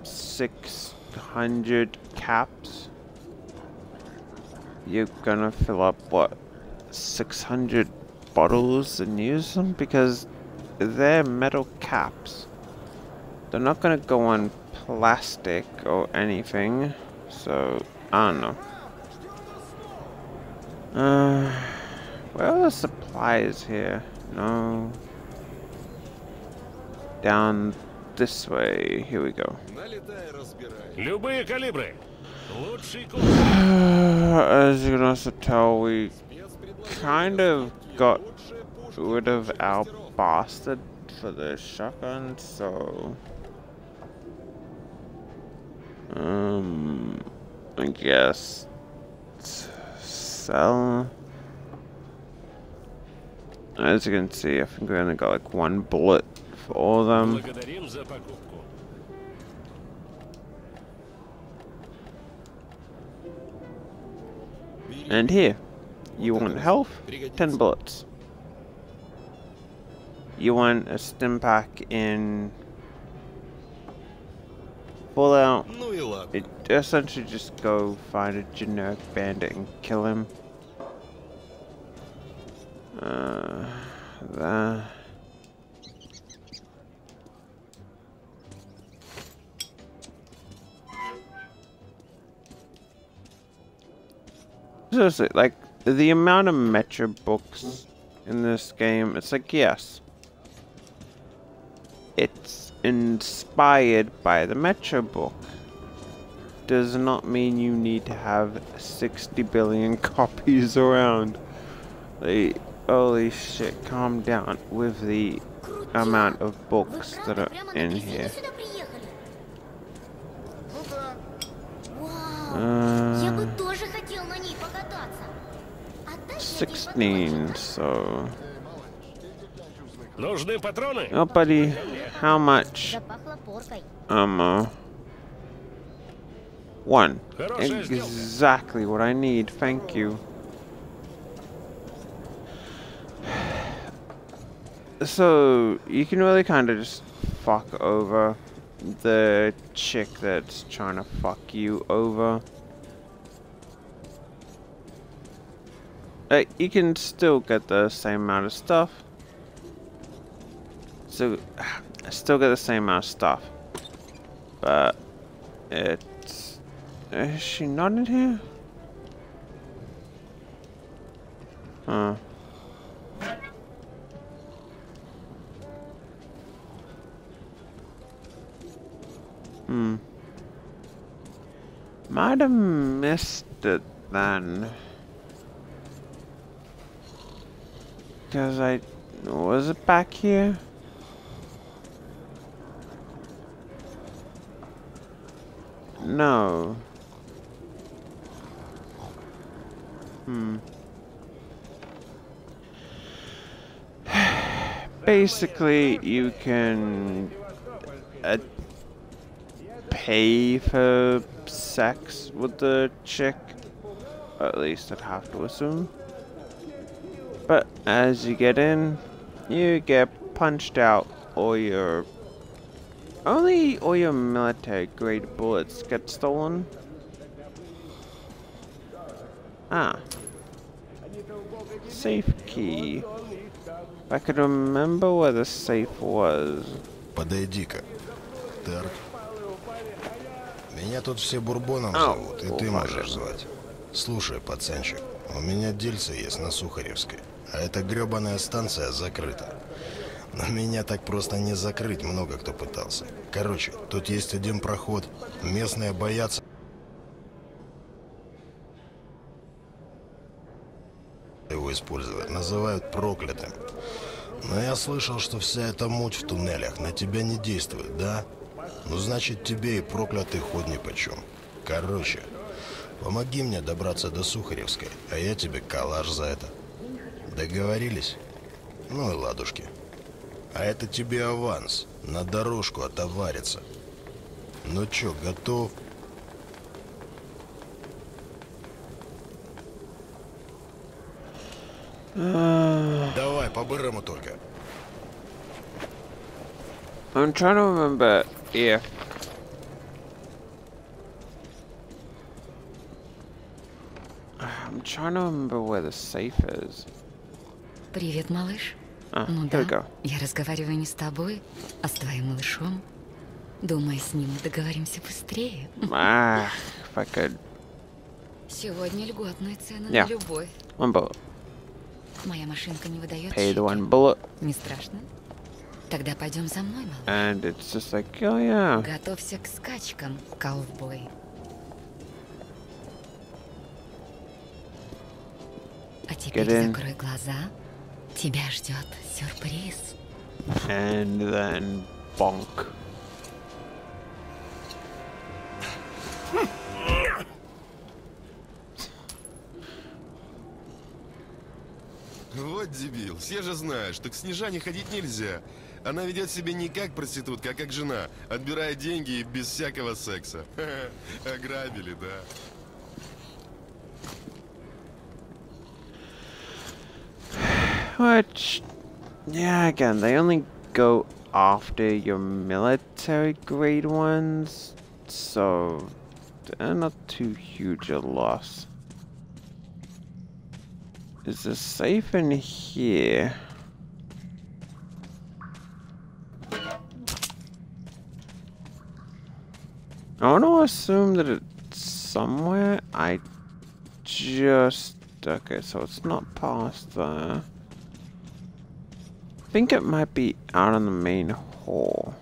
600 caps. You're gonna fill up, what, 600 bottles and use them? Because they're metal caps. They're not gonna go on plastic or anything, so I don't know. Where are the supplies here? No. Down this way. Here we go. Любые калибры. As you can also tell, we kind of got rid of our bastard for the shotgun, so I guess sell. As you can see, I think we only got like one bullet for all of them. And here, you want health? 10 bullets. You want a stim pack in Fallout? It essentially just go find a generic bandit and kill him. There. Seriously, like, the amount of Metro books in this game, it's like, yes, it's inspired by the Metro book. Does not mean you need to have 60 billion copies around. Like, holy shit, calm down with the amount of books that are in here. 16, so... Oh, buddy, how much ammo? 1. Exactly what I need, thank you. So, you can really kind of just fuck over the chick that's trying to fuck you over. You can still get the same amount of stuff. So, I still get the same amount of stuff. But, it's... Is she not in here? Huh. Might have missed it then. Because was it back here? No. Basically, you can pay for sex with the chick. Or at least I'd have to assume. But as you get in, you get punched out, or your military grade bullets get stolen. Ah. Safe key. If I could remember where the safe was. Подойди-ка. Тарк. Меня тут все Бурбоном зовут, и ты можешь звать. Слушай, пацанчик, у меня дельце есть на Сухаревской, а эта гребаная станция закрыта. Но меня так просто не закрыть, много кто пытался. Короче, тут есть один проход, местные боятся его использовать, называют проклятым. Но я слышал, что вся эта муть в туннелях на тебя не действует, да? Ну, значит, тебе и проклятый ход нипочем. Короче, помоги мне добраться до Сухаревской, а я тебе калаш за это. Договорились? Ну и ладушки. А это тебе аванс, на дорожку отовариться. Ну чё, готов? Давай, по-бырому только. I'm trying to remember if... I'm trying to remember where the safe is. Привет, малыш. Ну here we да, go. я разговариваю не с тобой, а с твоим малышом. Думаю, с ним договоримся быстрее. If I could. Сегодня льготные цены Yeah. на любовь. One bullet. Моя машинка не выдает Pay the чеки. one bullet. Не страшно? Тогда пойдем за мной, малыш. And it's just like, oh yeah. Готовься к скачкам, ковбой. А теперь Get in. закрой глаза. Тебя ждет сюрприз. And then bonk. Вот дебил. Все же знают, что к Снежане ходить нельзя. Она ведет себя не как проститутка, а как жена. Отбирает деньги и без всякого секса. Ограбили, да. Which, yeah, again, they only go after your military grade ones, so they're not too huge a loss. Is there safe in here? I want to assume that it's somewhere. I just... Okay, so it's not past there. I think it might be out on the main hall.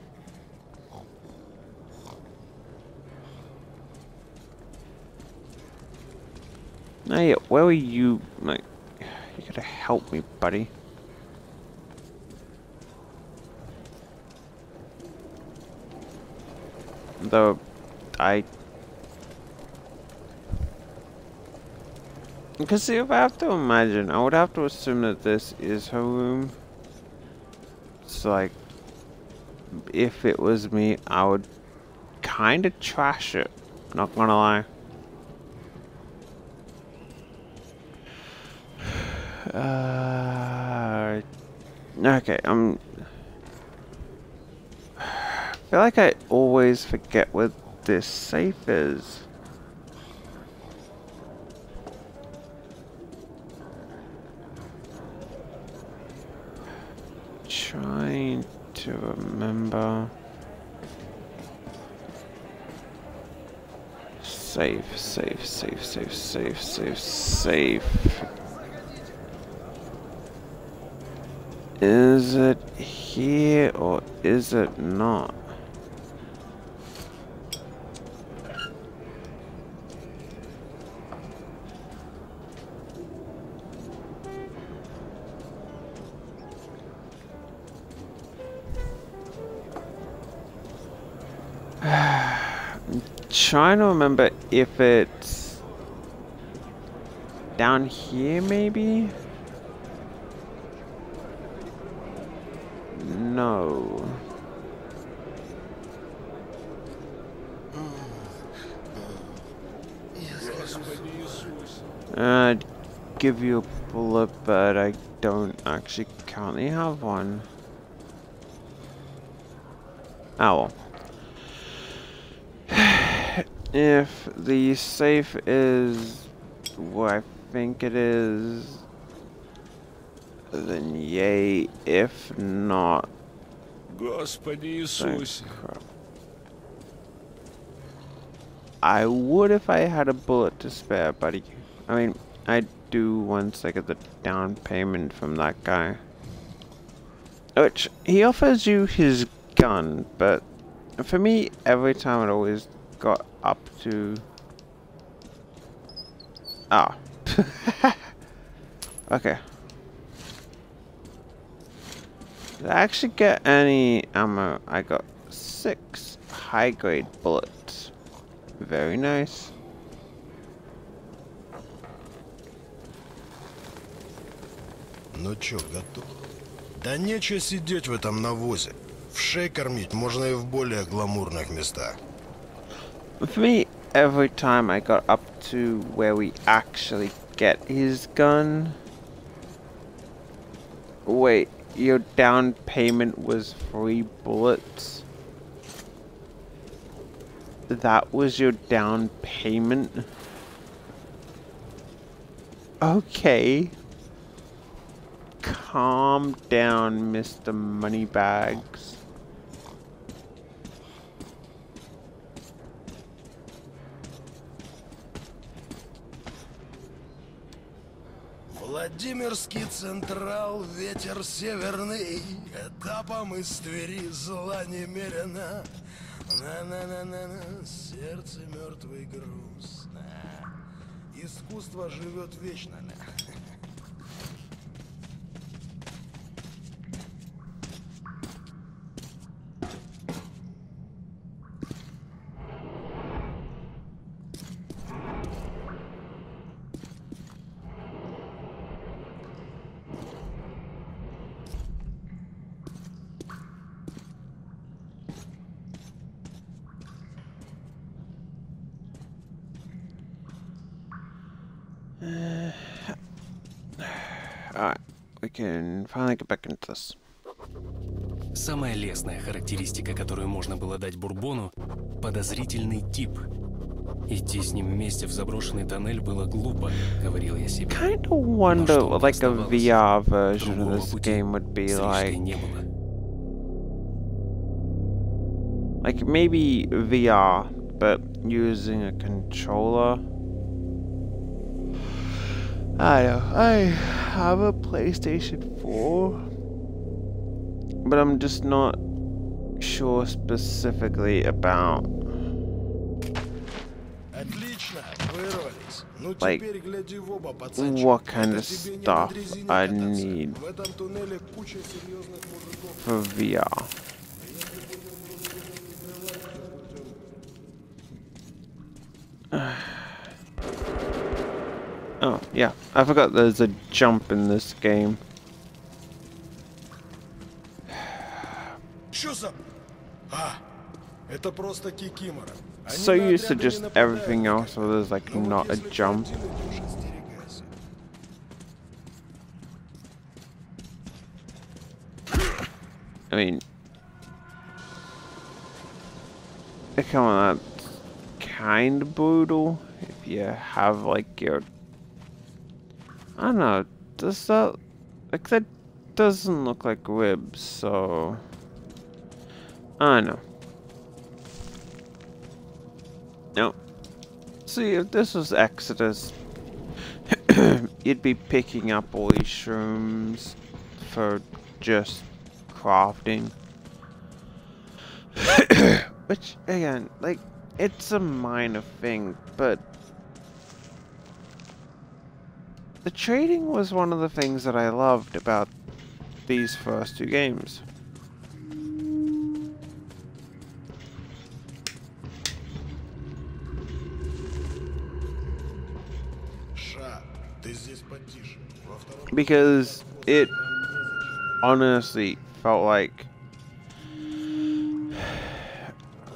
Hey, where were you? Like, you gotta help me, buddy. Though, because see, if I have to imagine, I would have to assume that this is her room. So, like, if it was me, I would kind of trash it. Not gonna lie. Okay, I feel like I always forget what this safe is. Trying to remember. Safe. Is it here or is it not? I'm trying to remember if it's down here maybe? No. I'd give you a bullet, but I don't actually currently have one. Oh well. If the safe is where I think it is, then yay. If not, Господи Иисусе. I would if I had a bullet to spare, buddy. I mean, I do once I get the down payment from that guy. Which, he offers you his gun, but for me, every time it always got up to... Ah. Okay. Did I actually get any ammo? I got 6 high-grade bullets. Very nice. Ну чё, готов? Да нечего сидеть в этом навозе. В шей кормить можно и в более гламурных местах. For me, every time I got up to where we actually get his gun... Wait, your down payment was 3 bullets? That was your down payment? Okay. calm down, Mr. Moneybags. Владимирский Централ, ветер северный, этапом из Твери зла немерено. На-на-на-на-на, сердце мертвый груз. Искусство живет вечно. Alright, we can finally get back into this. Самая лестная характеристика, которую можно было дать бурбону — подозрительный тип. Идти с ним вместе в заброшенный тоннель было глупо, говорил я себе. Kind of wonder what like a VR version of this game would be like. Like maybe VR, but using a controller. I don't know. I have a PlayStation 4, but I'm just not sure specifically about like what kind of stuff I need for VR. Oh, yeah. I forgot there's a jump in this game. So used to just everything else where there's like not a jump. I mean, come on, that's kind of brutal if you have like your, I don't know, does that, like that doesn't look like ribs, so, I don't know. No. See, if this was Exodus, you'd be picking up all these shrooms for just crafting. Which, again, like, it's a minor thing, but the trading was one of the things that I loved about these first two games. Because it honestly felt like,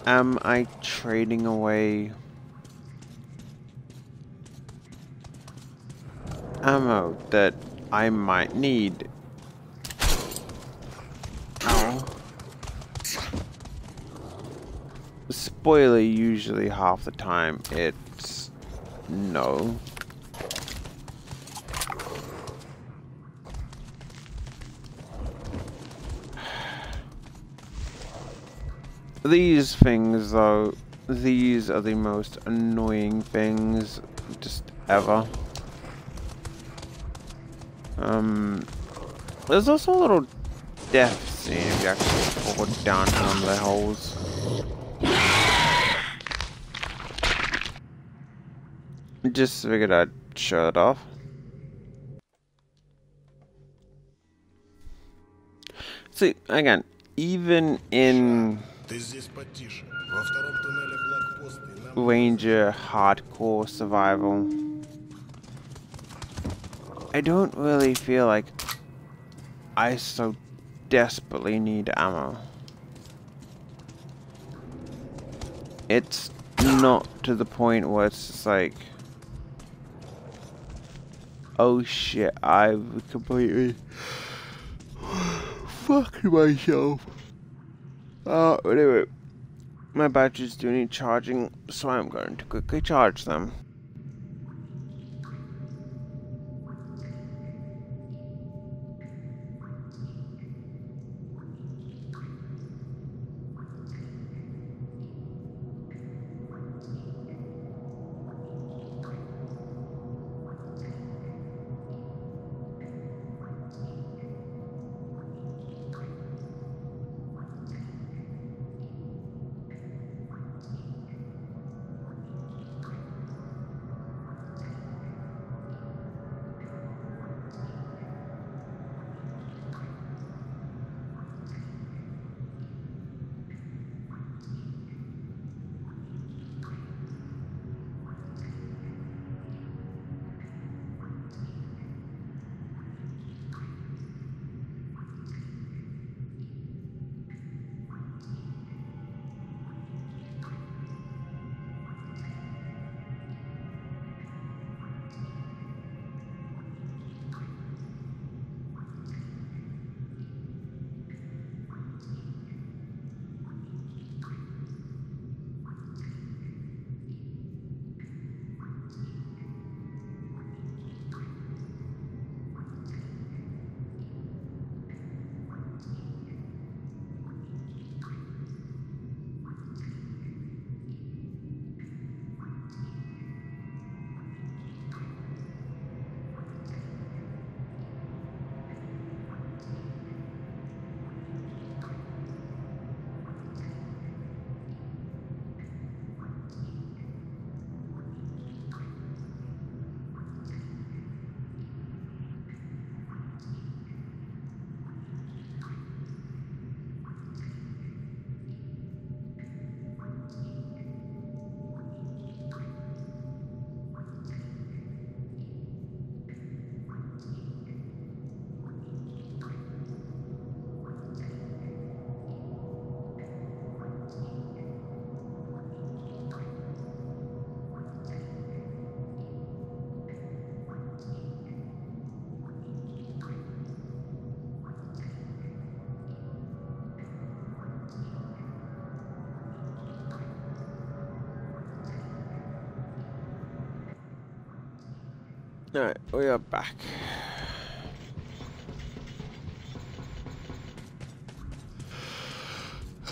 am I trading away ammo that I might need? Ow. Spoiler, usually half the time it's no. These things, though, these are the most annoying things just ever. There's also a little death scene if you actually fall down to one of the holes. Just figured I'd show it off. See, again, even in Ranger hardcore survival, I don't really feel like I so desperately need ammo. It's not to the point where it's just like, oh shit, I've completely fucked myself. Anyway, my batteries do need charging, so I'm going to quickly charge them. Alright, we are back.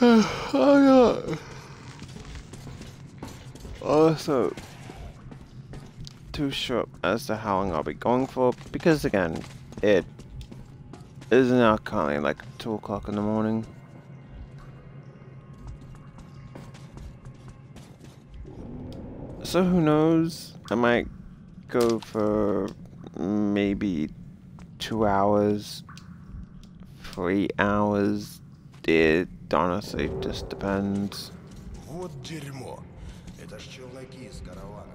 Oh yeah. Also, too sure as to how long I'll be going for, because again, it is now currently like 2 o'clock in the morning. So who knows? I might go for maybe 2 hours, 3 hours. It honestly just depends. Вот дерьмо. Это ж челноки из каравана.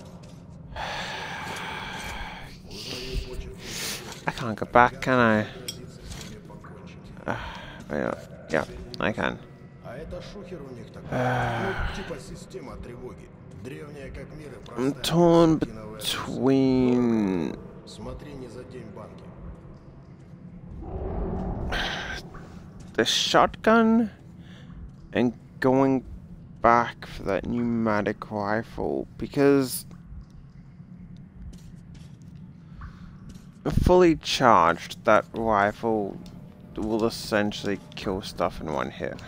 I can't go back, can I? Yeah, I can. А это шухер у них такой. Ну, типа система тревоги. Древняя как мир и простая. I'm torn between Смотри, не задень банки. the shotgun and going back for that pneumatic rifle, because fully charged, that rifle will essentially kill stuff in one hit.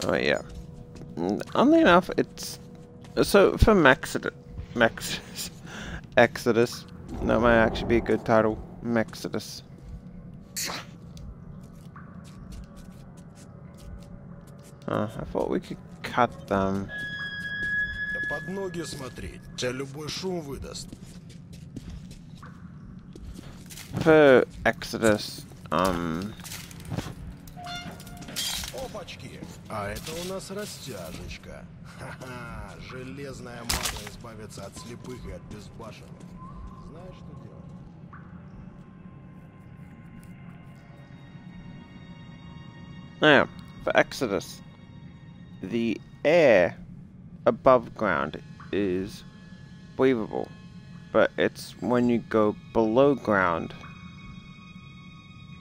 Oh yeah. Oddly enough, it's so for Exodus. That might actually be a good title, Exodus. I thought we could cut them. Да под ноги смотри, тебя любой шум выдаст. For Exodus, Опачки! А это у нас растяжечка. Ха-ха, железная маза избавится от слепых и от безбашенных. Знаешь, что делать? now for Exodus, the air above ground is breathable, but it's when you go below ground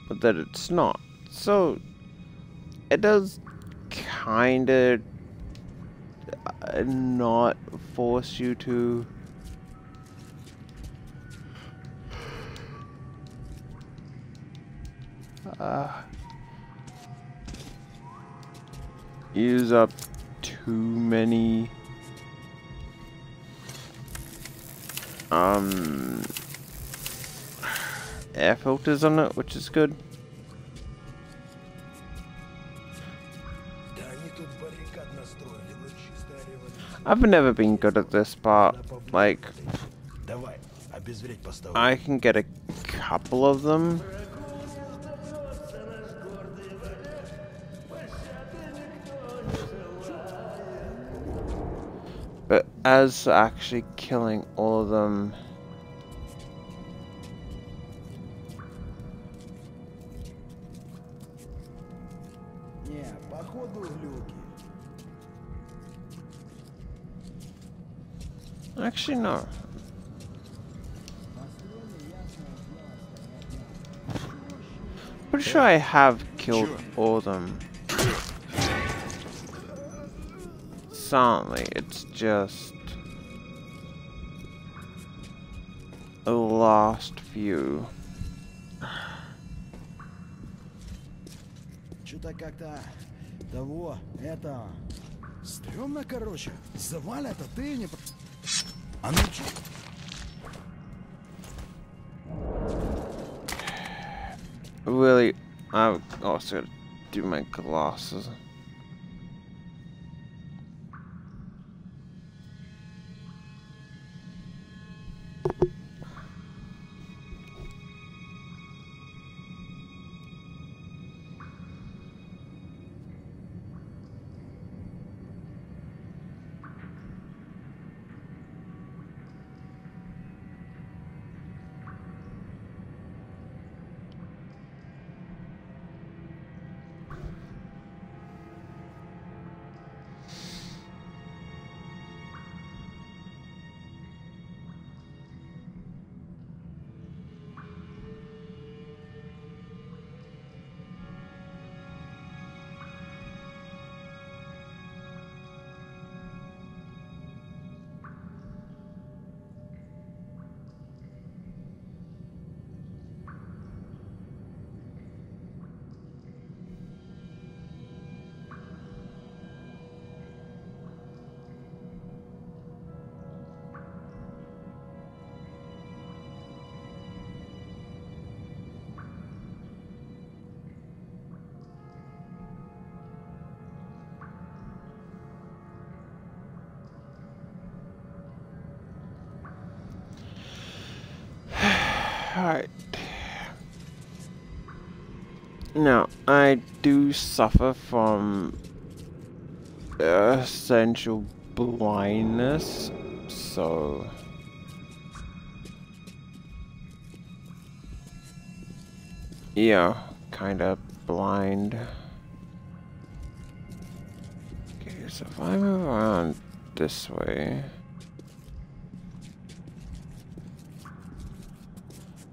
that it's not. So it does kinda not force you to use up too many air filters on it, which is good. I've never been good at this part. Like, I can get a couple of them. But as actually killing all of them... Actually, no. Pretty sure I have killed all of them. Silently, it's just the last few. Что-то как-то того, это... Стрёмно, короче. Завалят, а ты не... А ну чё? Really, I've also got to do my glasses. Alright. Now, I do suffer from essential blindness, so... yeah, kinda blind. Okay, so if I move around this way...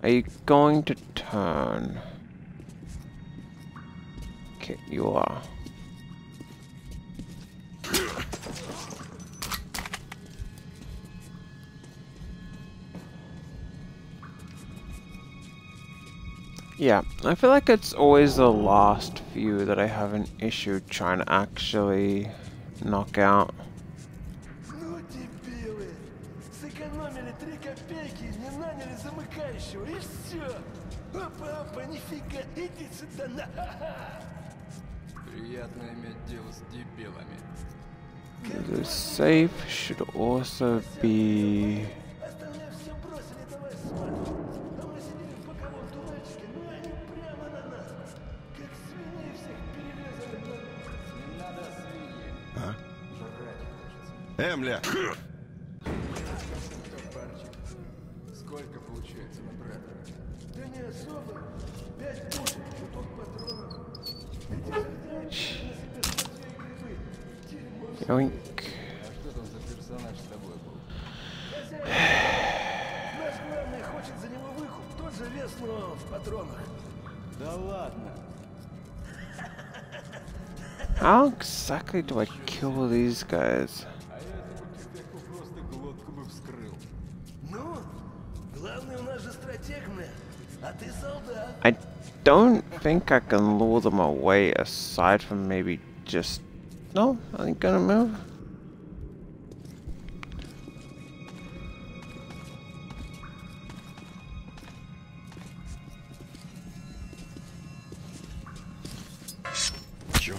are you going to turn? Okay, you are. Yeah, I feel like it's always the last few that I have an issue trying to actually knock out. Ну, дебилы! Сэкономили 3 копейки и не наняли замыкающего, и все! Опа-опа, нифига, иди сюда, на-ха-ха! Приятно иметь дело с дебилами. The safe should also be... Остальные все бросили, давай смотри. А мы сидели в боковом туннельчике, ну они прямо на нас. Как свиней всех перерезали. Не надо свиньи. А? Жрать хочется. Эмля! Топарчик. Сколько получается на брата? Да не особо. 5 пушек, чуток патронов. Эти хозяйки на себе статьи грибы. Дерьмо все. Yoink. А что там за персонаж с тобой был? Наш главный хочет за него выкуп. Тот же вес, но в патронах. Да ладно. How exactly do I kill these guys? А я этому тюфяку просто глотку бы вскрыл. Ну, главный у нас же стратег, мэр. А ты солдат. I don't think I can lure them away aside from maybe just... no, I ain't gonna move. Чё?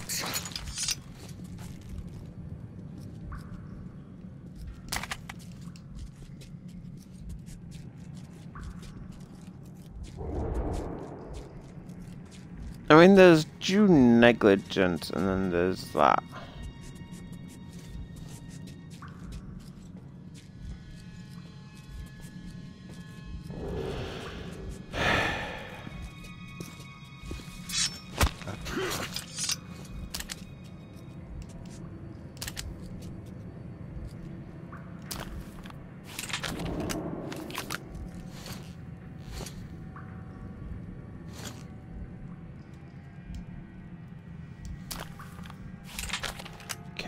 I mean, there's due negligence, and then there's that.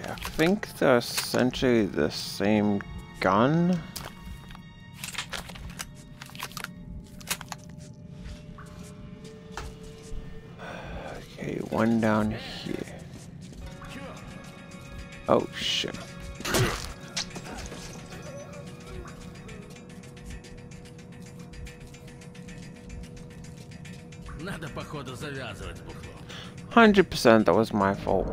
I think they're essentially the same gun. Okay, one down here. Oh shit. Надо, походу, завязывать бухло. 100% that was my fault.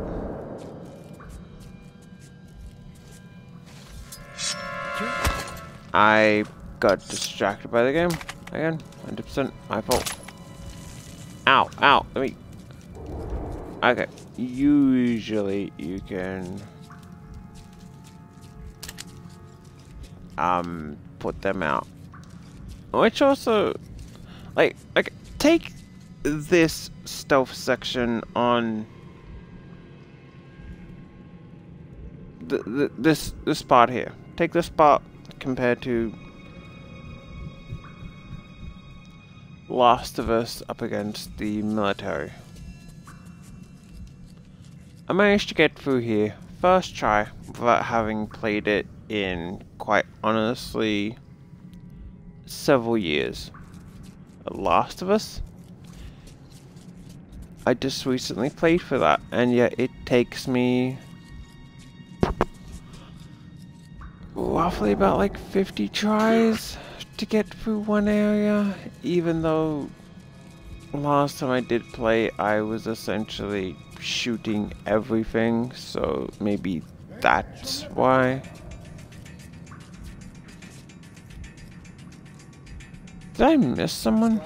I got distracted by the game. Again, 100% my fault. Ow, ow, let me... okay, usually you can... put them out. Which also... like, take this stealth section on... this part here. Take this part compared to Last of Us up against the military. I managed to get through here first try without having played it in, quite honestly, several years. Last of Us? I just recently played for that, and yet it takes me roughly about like 50 tries to get through one area, even though last time I did play I was essentially shooting everything, so maybe that's why. Did I miss someone?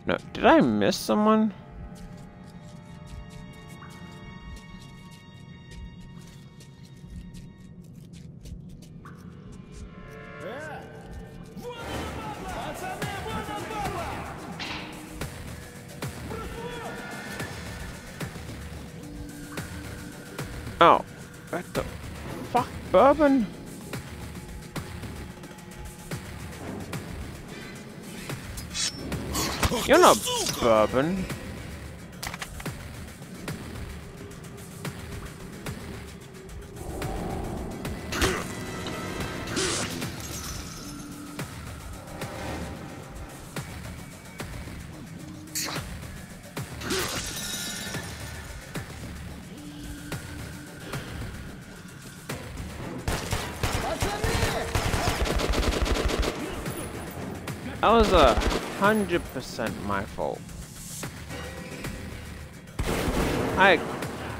No, did I miss someone? Oh, what the fuck, bourbon? You're not bourbon. That was 100% my fault. I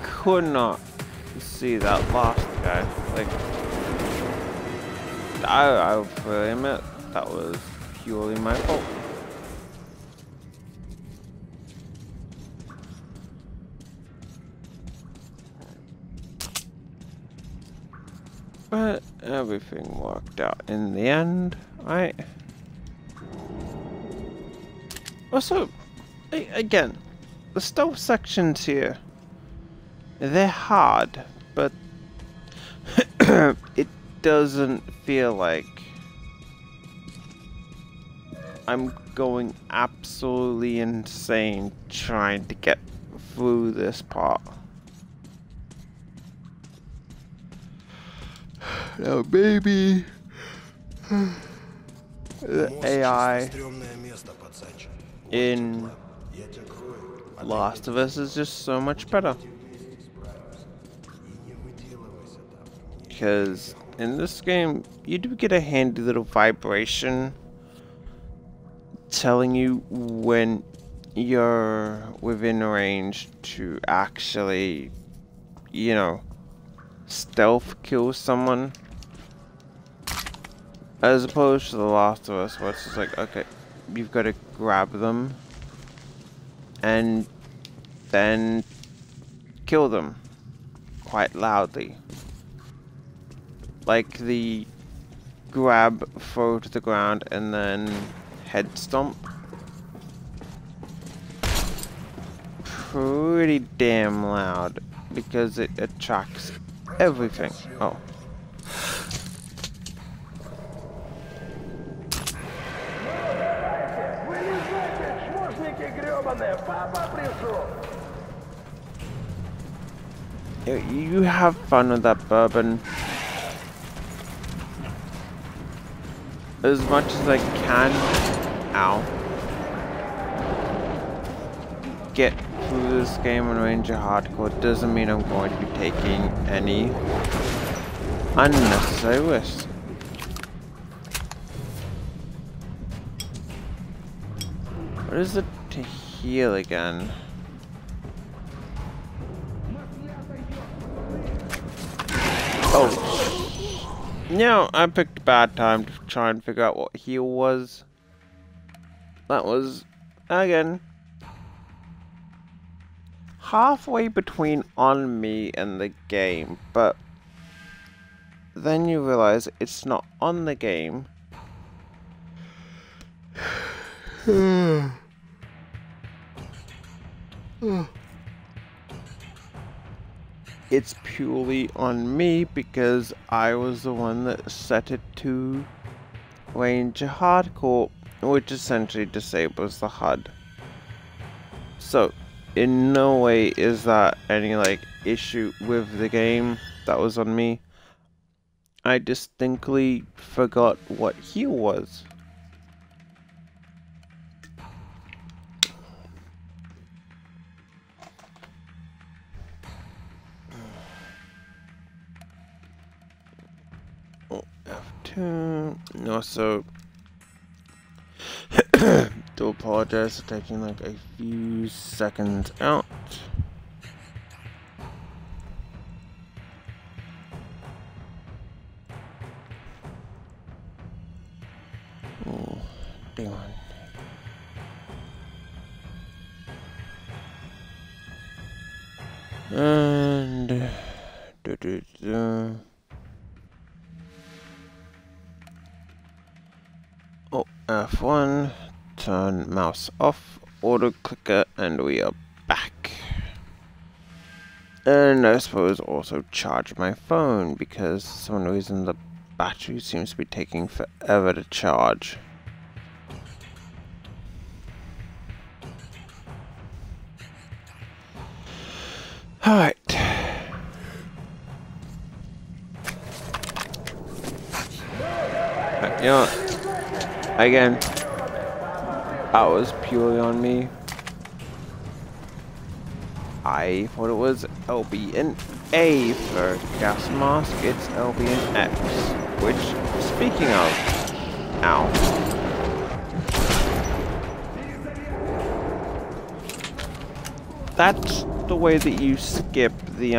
could not see that last guy. Like, I'll fully admit that was purely my fault. But everything worked out in the end, right? Also, again, the stealth sections here, they're hard, but it doesn't feel like I'm going absolutely insane trying to get through this part. Now, baby, the AI in Last of Us is just so much better. Because in this game, you do get a handy little vibration telling you when you're within range to actually, you know, stealth kill someone. As opposed to The Last of Us, where it's just like, okay, you've got to grab them and then kill them quite loudly. Like the grab, throw to the ground, and then head stomp. Pretty damn loud because it attracts everything. Oh. You have fun with that bourbon. As much as I can. Ow. Get through this game on Ranger Hardcore doesn't mean I'm going to be taking any unnecessary risks. What is it to heal again? Oh. No, I picked a bad time to try and figure out what heal was. That was, again, halfway between on me and the game, but then you realize it's not on the game. It's purely on me because I was the one that set it to Ranger Hardcore, which essentially disables the HUD. So, in no way is that any like issue with the game. That was on me. I distinctly forgot what heal was. F2. Also, do apologize for taking like a few seconds out. And oh, F1, turn mouse off, auto clicker, and we are back. And I suppose also charge my phone because for some reason the battery seems to be taking forever to charge. Alright. You know what? Again, that was purely on me. I thought it was LB and A for gas mask. It's LB and X. Which, speaking of, ow. That's the way that you skip the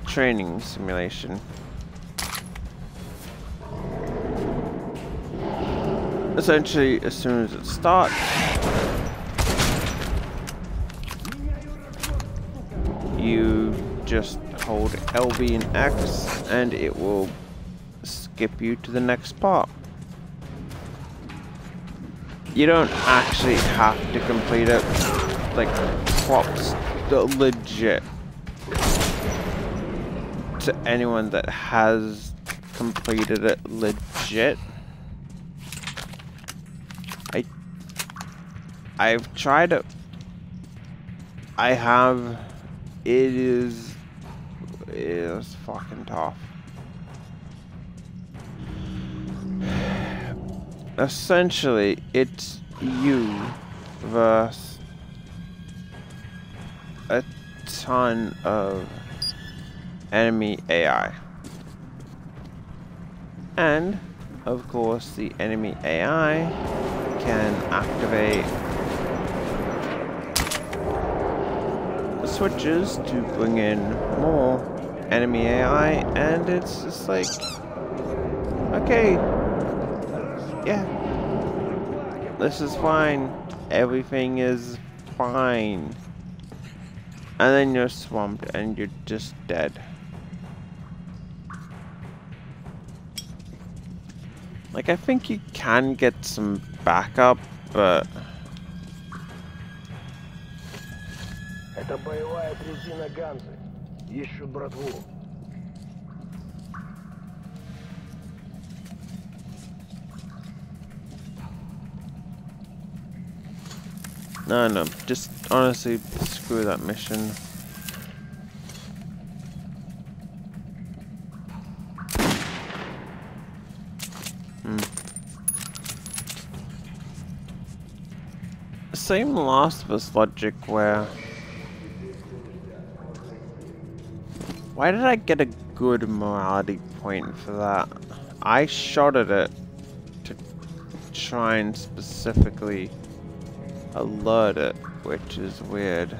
training simulation. Essentially, as soon as it starts, you just hold LB and X and it will skip you to the next part. You don't actually have to complete it, like, props legit to anyone that has completed it legit. I've tried it. I have. It is fucking tough. Essentially, it's you versus a ton of enemy AI. And, of course, the enemy AI can activate switches to bring in more enemy AI, and it's just like, okay, yeah, this is fine, everything is fine, and then you're swamped and you're just dead. Like, I think you can get some backup, but Это боевая дрезина Ганзы. Ищут братву. no, just honestly screw that mission. Same Last of Us logic where, why did I get a good morality point for that? I shot at it to try and specifically alert it, which is weird.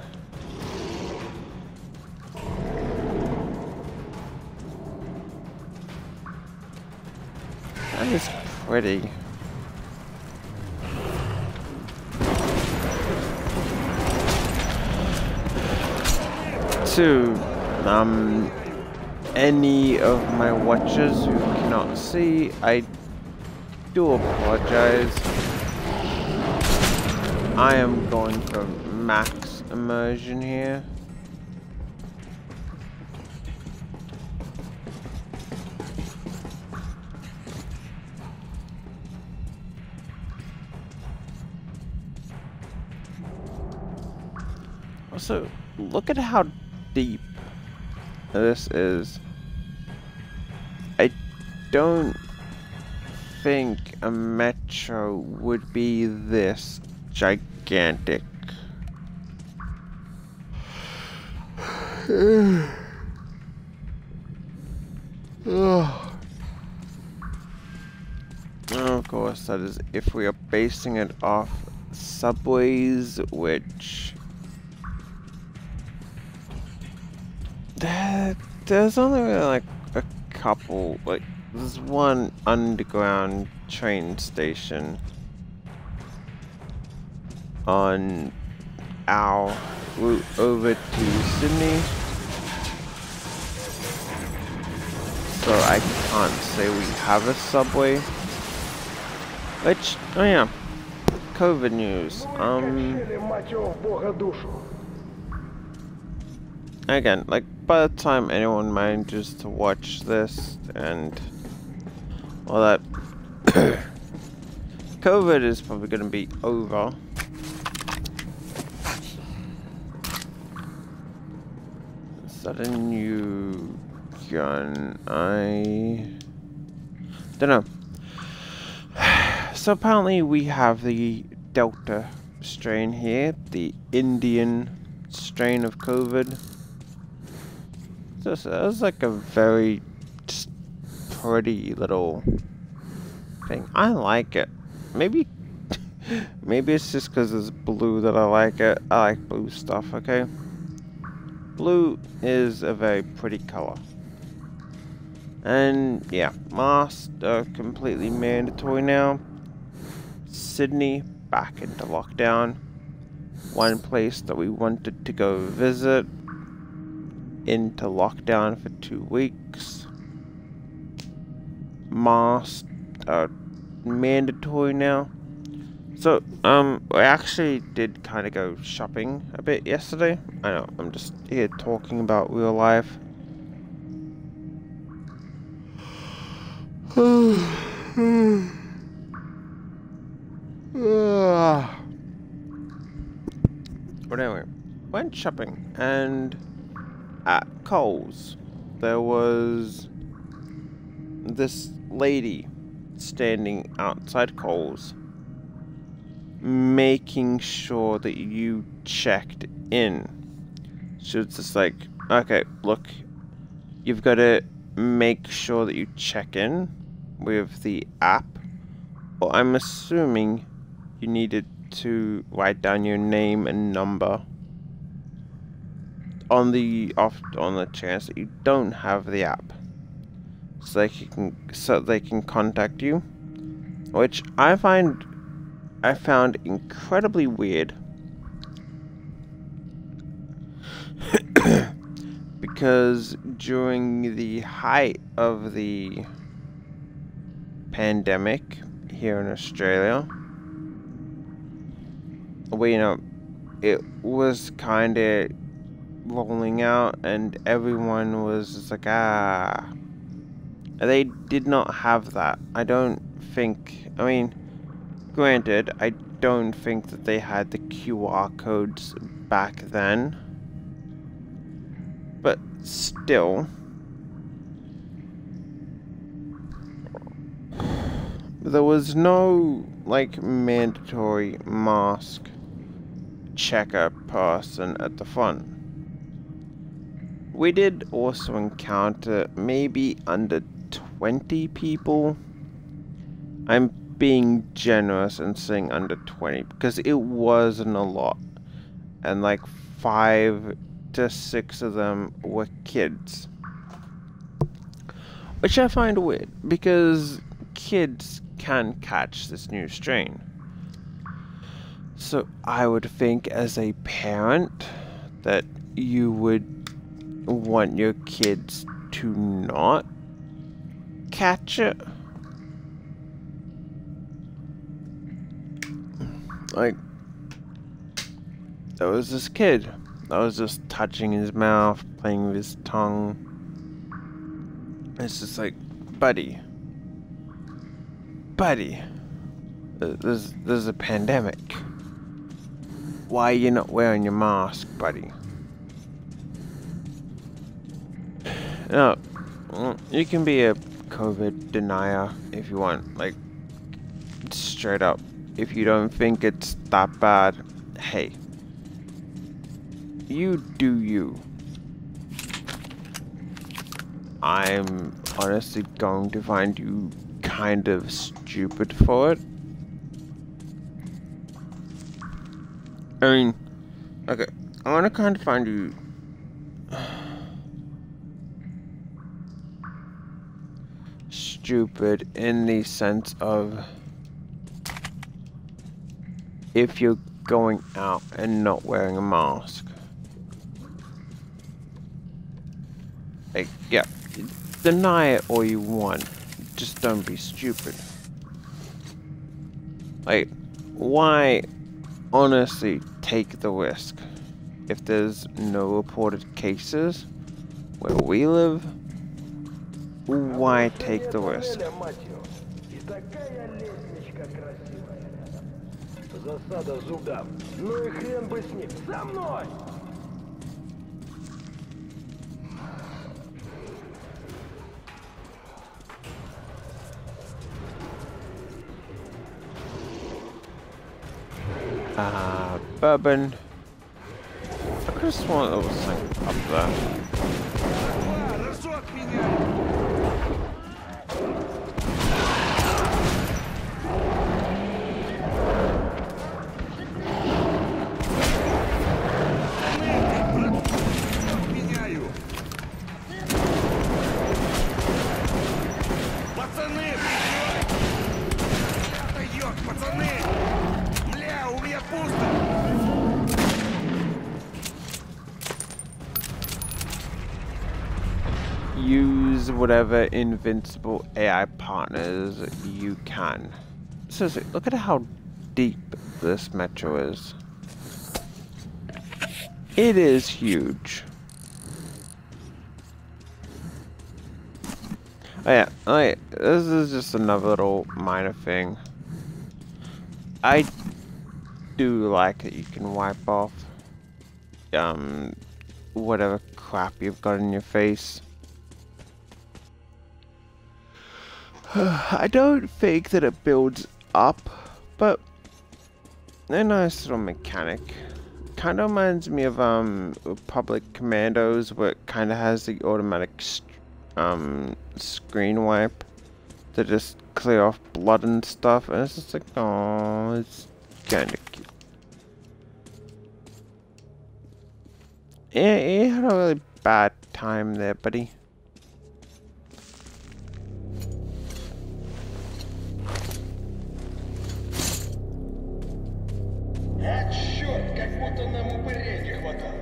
That is pretty. To any of my watchers who cannot see, I do apologize. I am going for max immersion here. Also, look at how deep this is. I don't think a metro would be this gigantic. Of course, that is if we are basing it off subways, which there's only really like a couple, like there's one underground train station on our route over to Sydney, so I can't say we have a subway. Which, oh yeah, COVID news. Again, like, by the time anyone manages to watch this and all that, COVID is probably going to be over. Is that a new gun? I don't know. So apparently we have the Delta strain here, the Indian strain of COVID. So that's like a very just pretty little thing. I like it. Maybe it's just because it's blue that I like it. I like blue stuff, okay? Blue is a very pretty color. And yeah, masks are completely mandatory now. Sydney back into lockdown. One place that we wanted to go visit into lockdown for 2 weeks. Masks are mandatory now. So, I actually did kind of go shopping a bit yesterday. I know, I'm just here talking about real life. But anyway, went shopping, and at Kohl's there was this lady standing outside Kohl's making sure that you checked in. She was just like, okay, look, you've got to make sure that you check in with the app. Well, I'm assuming you needed to write down your name and number on the chance that you don't have the app, so they can contact you, which I found incredibly weird. Because during the height of the pandemic here in Australia, well, you know, it was kind of rolling out, and everyone was just like, they did not have that. I don't think, I mean, granted, I don't think that they had the QR codes back then, but still, there was no, like, mandatory mask checker person at the front. We did also encounter maybe under 20 people. I'm being generous and saying under 20 because it wasn't a lot, and like 5 to 6 of them were kids, which I find weird because kids can catch this new strain. So I would think as a parent that you would want your kids to not catch it. Like, there was this kid that was just touching his mouth, playing with his tongue. It's just like, buddy, there's a pandemic. Why are you not wearing your mask, buddy? No, you can be a COVID denier if you want, like, straight up. If you don't think it's that bad, hey, you do you. I'm honestly going to find you kind of stupid for it. I mean, okay, I want to kind of find you stupid in the sense of if you're going out and not wearing a mask. Like, yeah, deny it all you want. Just don't be stupid. Like, why honestly take the risk if there's no reported cases where we live? Why take the risk? И такая лестничка красивая рядом. Засада зубдам. Ну и хрен бы с ним. За мной! Bourbon. I could have sworn there was something up there. Пацаны, пацаны! Бля, у меня пусто! Use whatever invincible AI partners you can. Seriously, look at how deep this metro is. It is huge. Oh yeah, this is just another little minor thing. I do like that you can wipe off whatever crap you've got in your face. I don't think that it builds up, but a nice little mechanic. Kind of reminds me of Republic Commandos, where it kind of has the automatic screen wipe to just clear off blood and stuff, and it's just like, oh, it's kind of cute. Yeah, you had a really bad time there, buddy. А, черт, как будто нам упырей не хватало.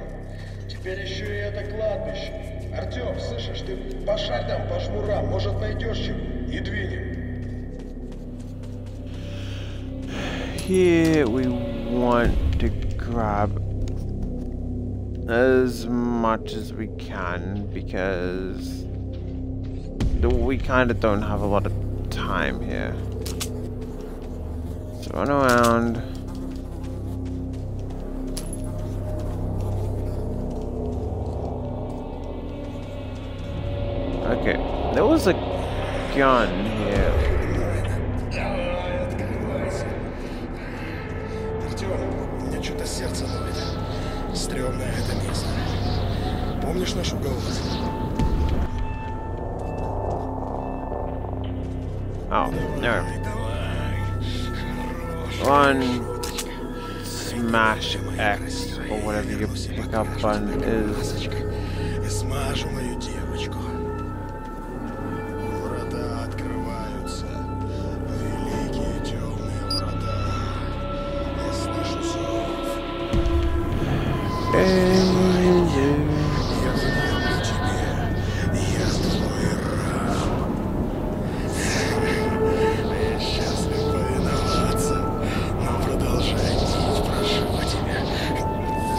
Теперь еще и это кладбище. Артем, слышишь, ты пошарь там по шнурам, может найдешь чего, и двинем. Here we want to grab as much as we can because we kind of don't have a lot of time here. So run around. Okay, there was a gun here. Артем, у меня что-то сердце ноет. Стрёмное это место. Помнишь наш уголок? Oh, no. Run, smash X, or whatever your pickup button is. И смажу мою девочку. Врата открываются. Великие темные врата. Я слышу зов. Я занял тебе. Я твой раб. Я счастлив повиноваться. Но продолжай нить, прошу тебя.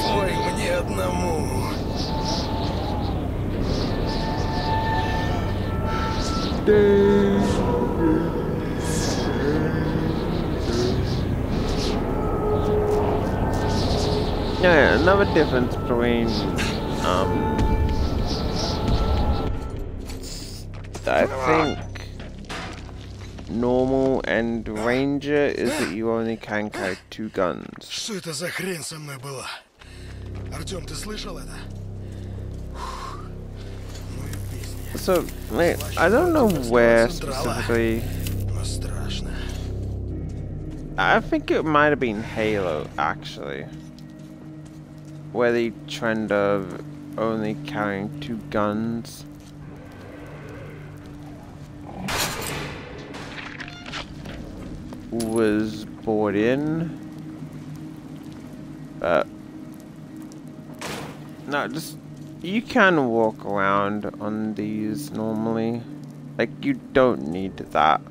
Пой мне одному. Yeah, another difference between I think normal and ranger is that you only can carry 2 guns. Что это за хрень со мной была? Артем, ты слышал это? So, mate, I don't know where specifically. I think it might have been Halo, actually. Where the trend of only carrying 2 guns was brought in. No, just you can walk around on these normally. Like, you don't need that.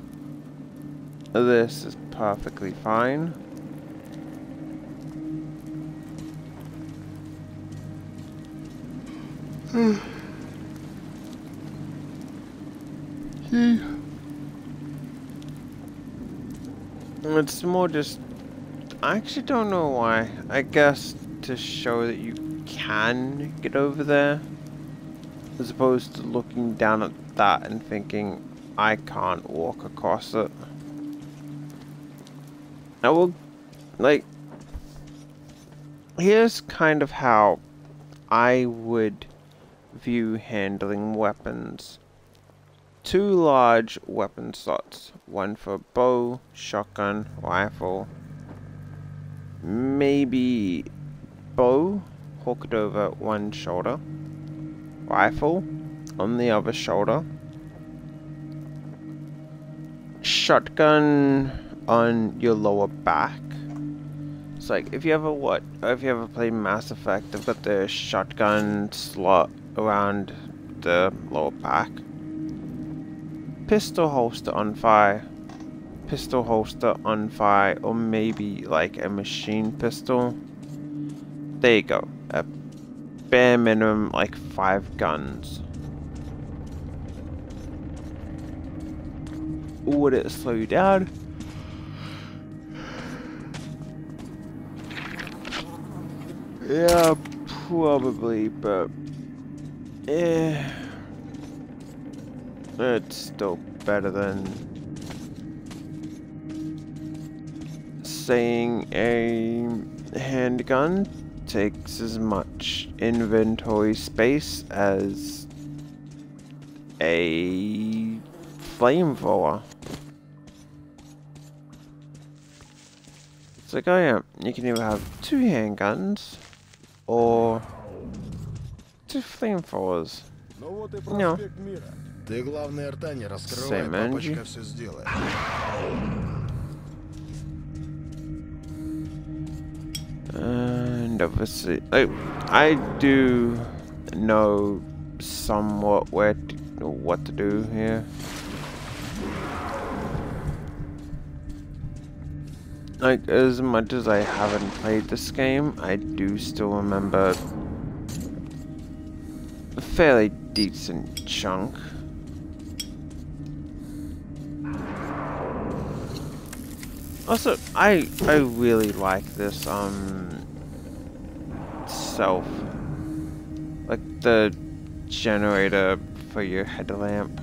This is perfectly fine. It's more just... I actually don't know why. I guess to show that you can get over there. As opposed to looking down at that and thinking, I can't walk across it. I will... Like... Here's kind of how I would view handling weapons. 2 large weapon slots. One for bow, shotgun, rifle. Maybe bow hooked over one shoulder. Rifle on the other shoulder. Shotgun on your lower back. It's like if you ever played Mass Effect, they've got the shotgun slot around the lower back. Pistol holster on fire. Pistol holster on fire, or maybe like a machine pistol. There you go. A bare minimum like 5 guns. Would it slow you down? Yeah, probably, but it's still better than saying a handgun takes as much inventory space as a flamethrower. It's like, oh yeah, you can either have 2 handguns or 2 flamethrowers. No. Ты, главное, рта не раскрывай, папочка все сделает. And obviously, I do know somewhat what to do here. Like, as much as I haven't played this game, I do still remember a fairly decent chunk. Also, I really like this self, like the generator for your headlamp.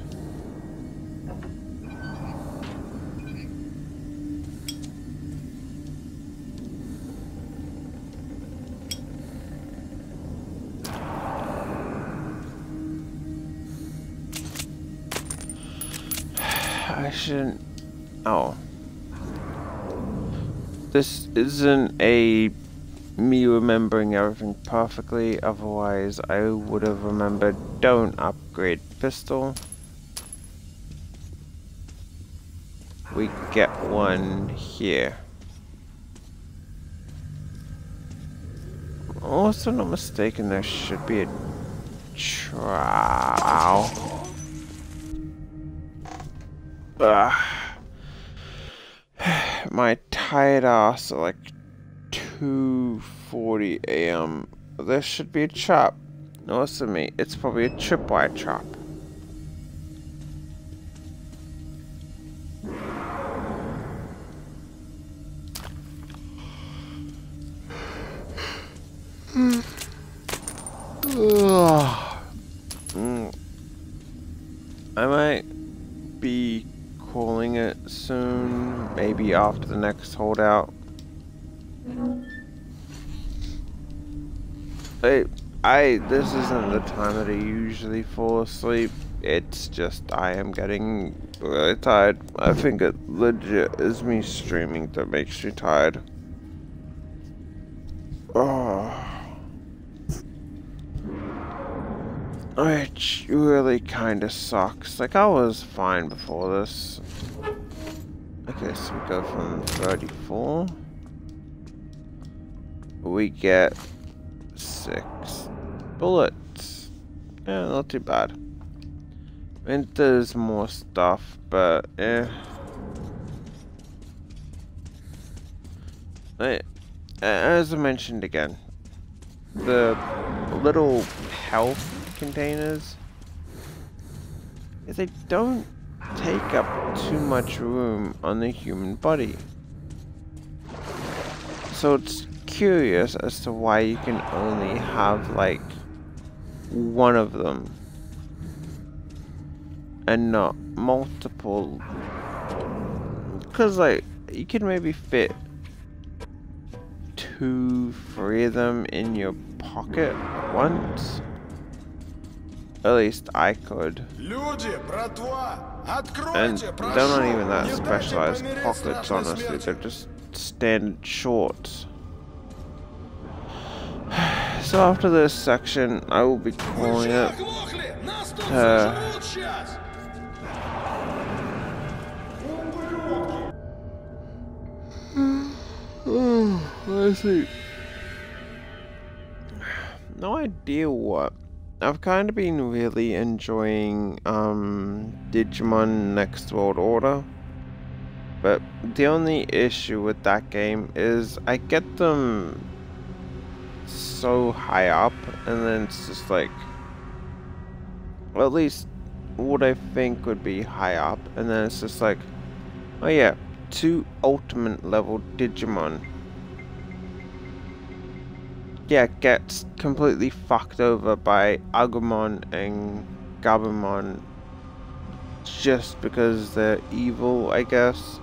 I shouldn't. Oh. This isn't a me remembering everything perfectly, otherwise I would have remembered don't upgrade pistol. We get one here. Also, not mistaken, there should be a trowel. My tired ass at like 2:40 AM. There should be a chop. No, listen to me. It's probably a tripwire chop. I might be calling it soon, maybe after the next holdout. This isn't the time that I usually fall asleep. It's just I am getting really tired. I think it legit is me streaming that makes me tired. Oh. Which really kinda sucks. Like, I was fine before this. Okay, so we go from 34. We get 6 bullets. Yeah, not too bad. I mean, there's more stuff, but as I mentioned again, the little health containers, they don't take up too much room on the human body. So it's curious as to why you can only have like one of them and not multiple. Because like you can maybe fit 2, 3 of them in your pocket at once. At least I could. And they're not even that specialized pockets, honestly. They're just standard shorts. So after this section, I will be calling it. I see. No idea what. I've kind of been really enjoying Digimon Next World Order, but the only issue with that game is I get them so high up, and then it's just like, well, at least what I think would be high up, and then it's just like, oh yeah, 2 ultimate level Digimon. Yeah, gets completely fucked over by Agumon and Gabumon just because they're evil, I guess.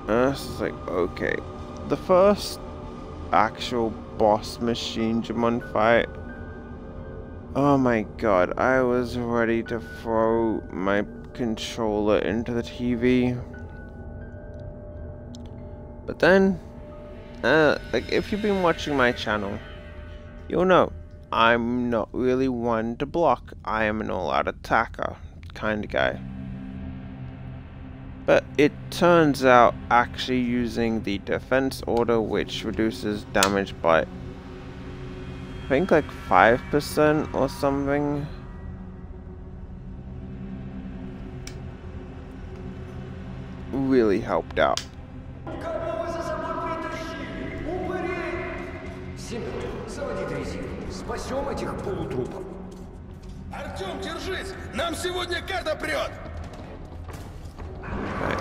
And it's just like, okay. The first actual boss machine Digimon fight, oh my god, I was ready to throw my controller into the TV. But then, like, if you've been watching my channel, you'll know I'm not really one to block. I am an all-out attacker kind of guy. But it turns out actually using the defense order, which reduces damage by, I think, like 5% or something, really helped out. Спасем этих полутрупов. Артем, держись! Нам сегодня карта прет! Alright,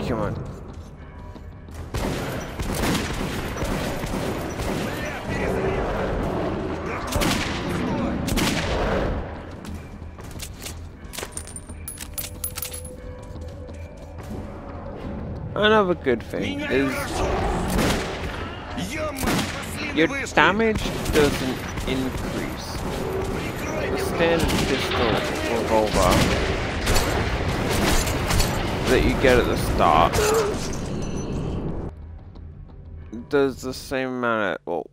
come on. Another good thing is your damage doesn't increase. The standard pistol revolver that you get at the start does the same amount of,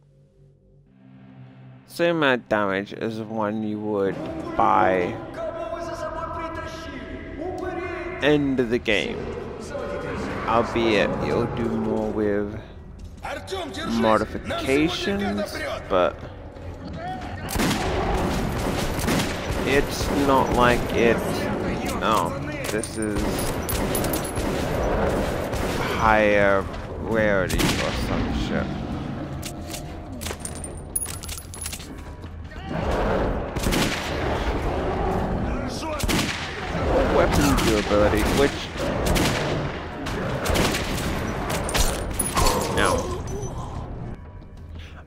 same amount of damage as one you would by end of the game. Albeit it'll do more with modifications, but it's not like it's, oh, this is higher rarity or some shit. Weapon durability, which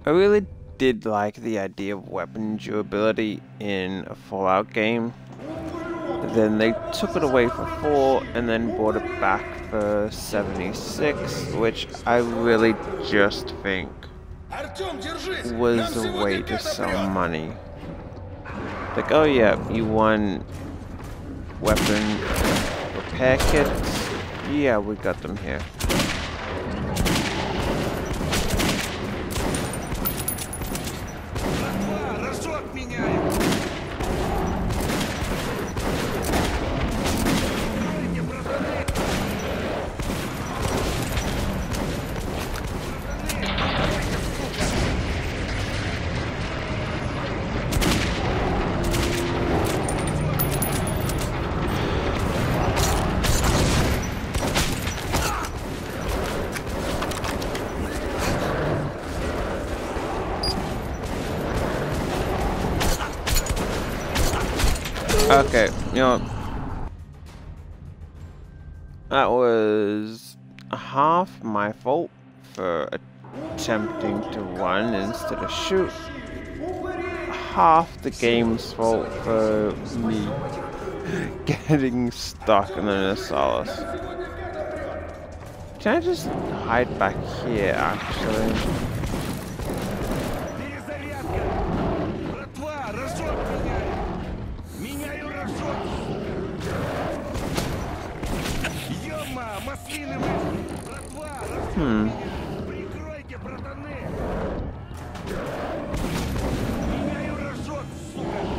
I really did like the idea of weapon durability in a Fallout game. Then they took it away for 4 and then brought it back for 76, which I really just think was a way to sell money. Like, oh yeah, you won weapon repair kits? Yeah, we got them here. Okay, you know, that was half my fault for attempting to run instead of shoot. Half the game's fault for me getting stuck in the Nasalis. Can I just hide back here, actually?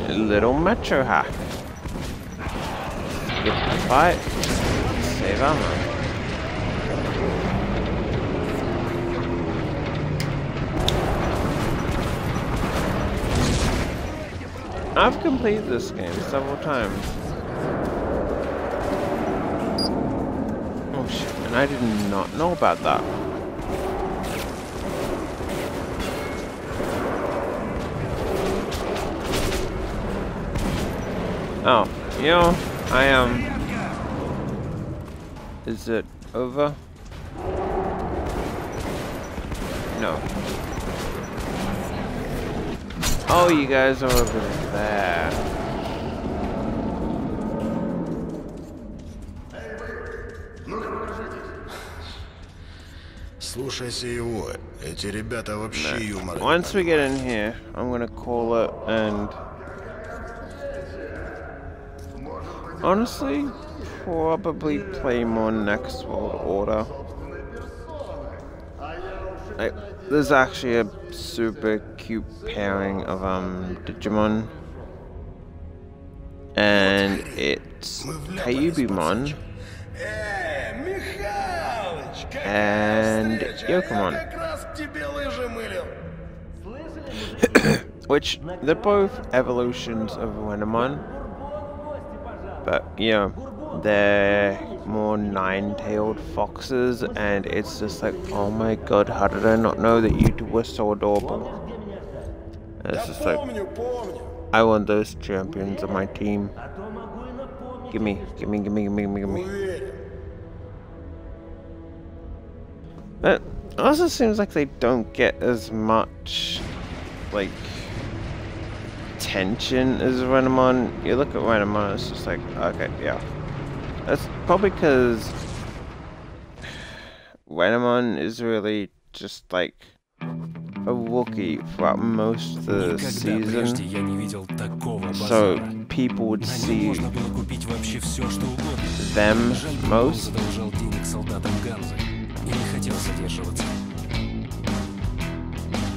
A little metro hack. Skip the fight. Save ammo. I've completed this game several times. Oh shit, and I did not know about that. Oh, you know, I am. Is it over? No. Oh, you guys are over there. Слушайся его. Эти ребята вообще юмора. Once we get in here, I'm gonna call it and honestly, probably play more Next World Order. Like, there's actually a super cute pairing of Digimon, and it's Kyubimon and Yokomon, which they're both evolutions of Renamon, but you know, they're more nine-tailed foxes, and it's just like, oh my god, how did I not know that you two were so adorable? And it's just like, I want those champions on my team. Gimme, gimme, gimme, gimme, gimme, gimme. But it also seems like they don't get as much, like, tension as Renamon. You look at Renamon, it's just like, okay, yeah. That's probably because Renamon is really just like a rookie throughout most of the season, so people would see them most.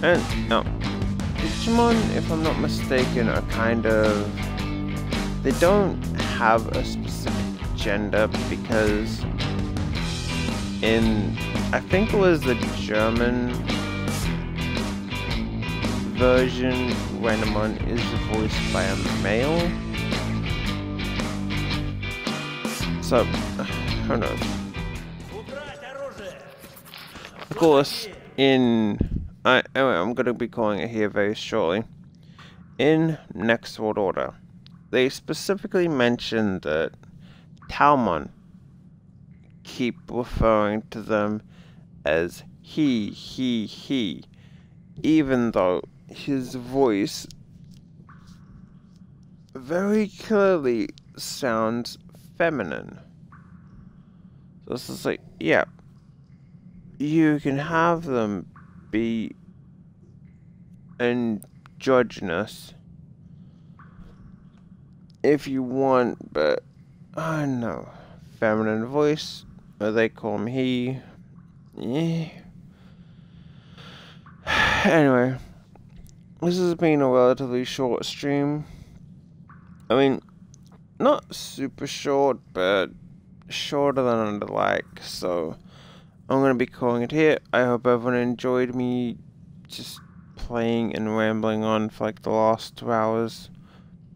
And no, Digimon, if I'm not mistaken, are kind of, they don't have a specific gender, because in, I think it was the German version, Renamon is voiced by a male. So, who knows? Of course, anyway, I'm gonna be calling it here very shortly. In Next World Order, they specifically mentioned that Talmon keep referring to them as he, even though his voice very clearly sounds feminine. So it's just like, yeah, you can have them be androgynous if you want, but I don't know, feminine voice, or they call him he. Yeah. Anyway, this has been a relatively short stream. I mean, not super short, but shorter than I'd like, so I'm going to be calling it here. I hope everyone enjoyed me just playing and rambling on for like the last 2 hours.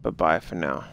Bye-bye for now.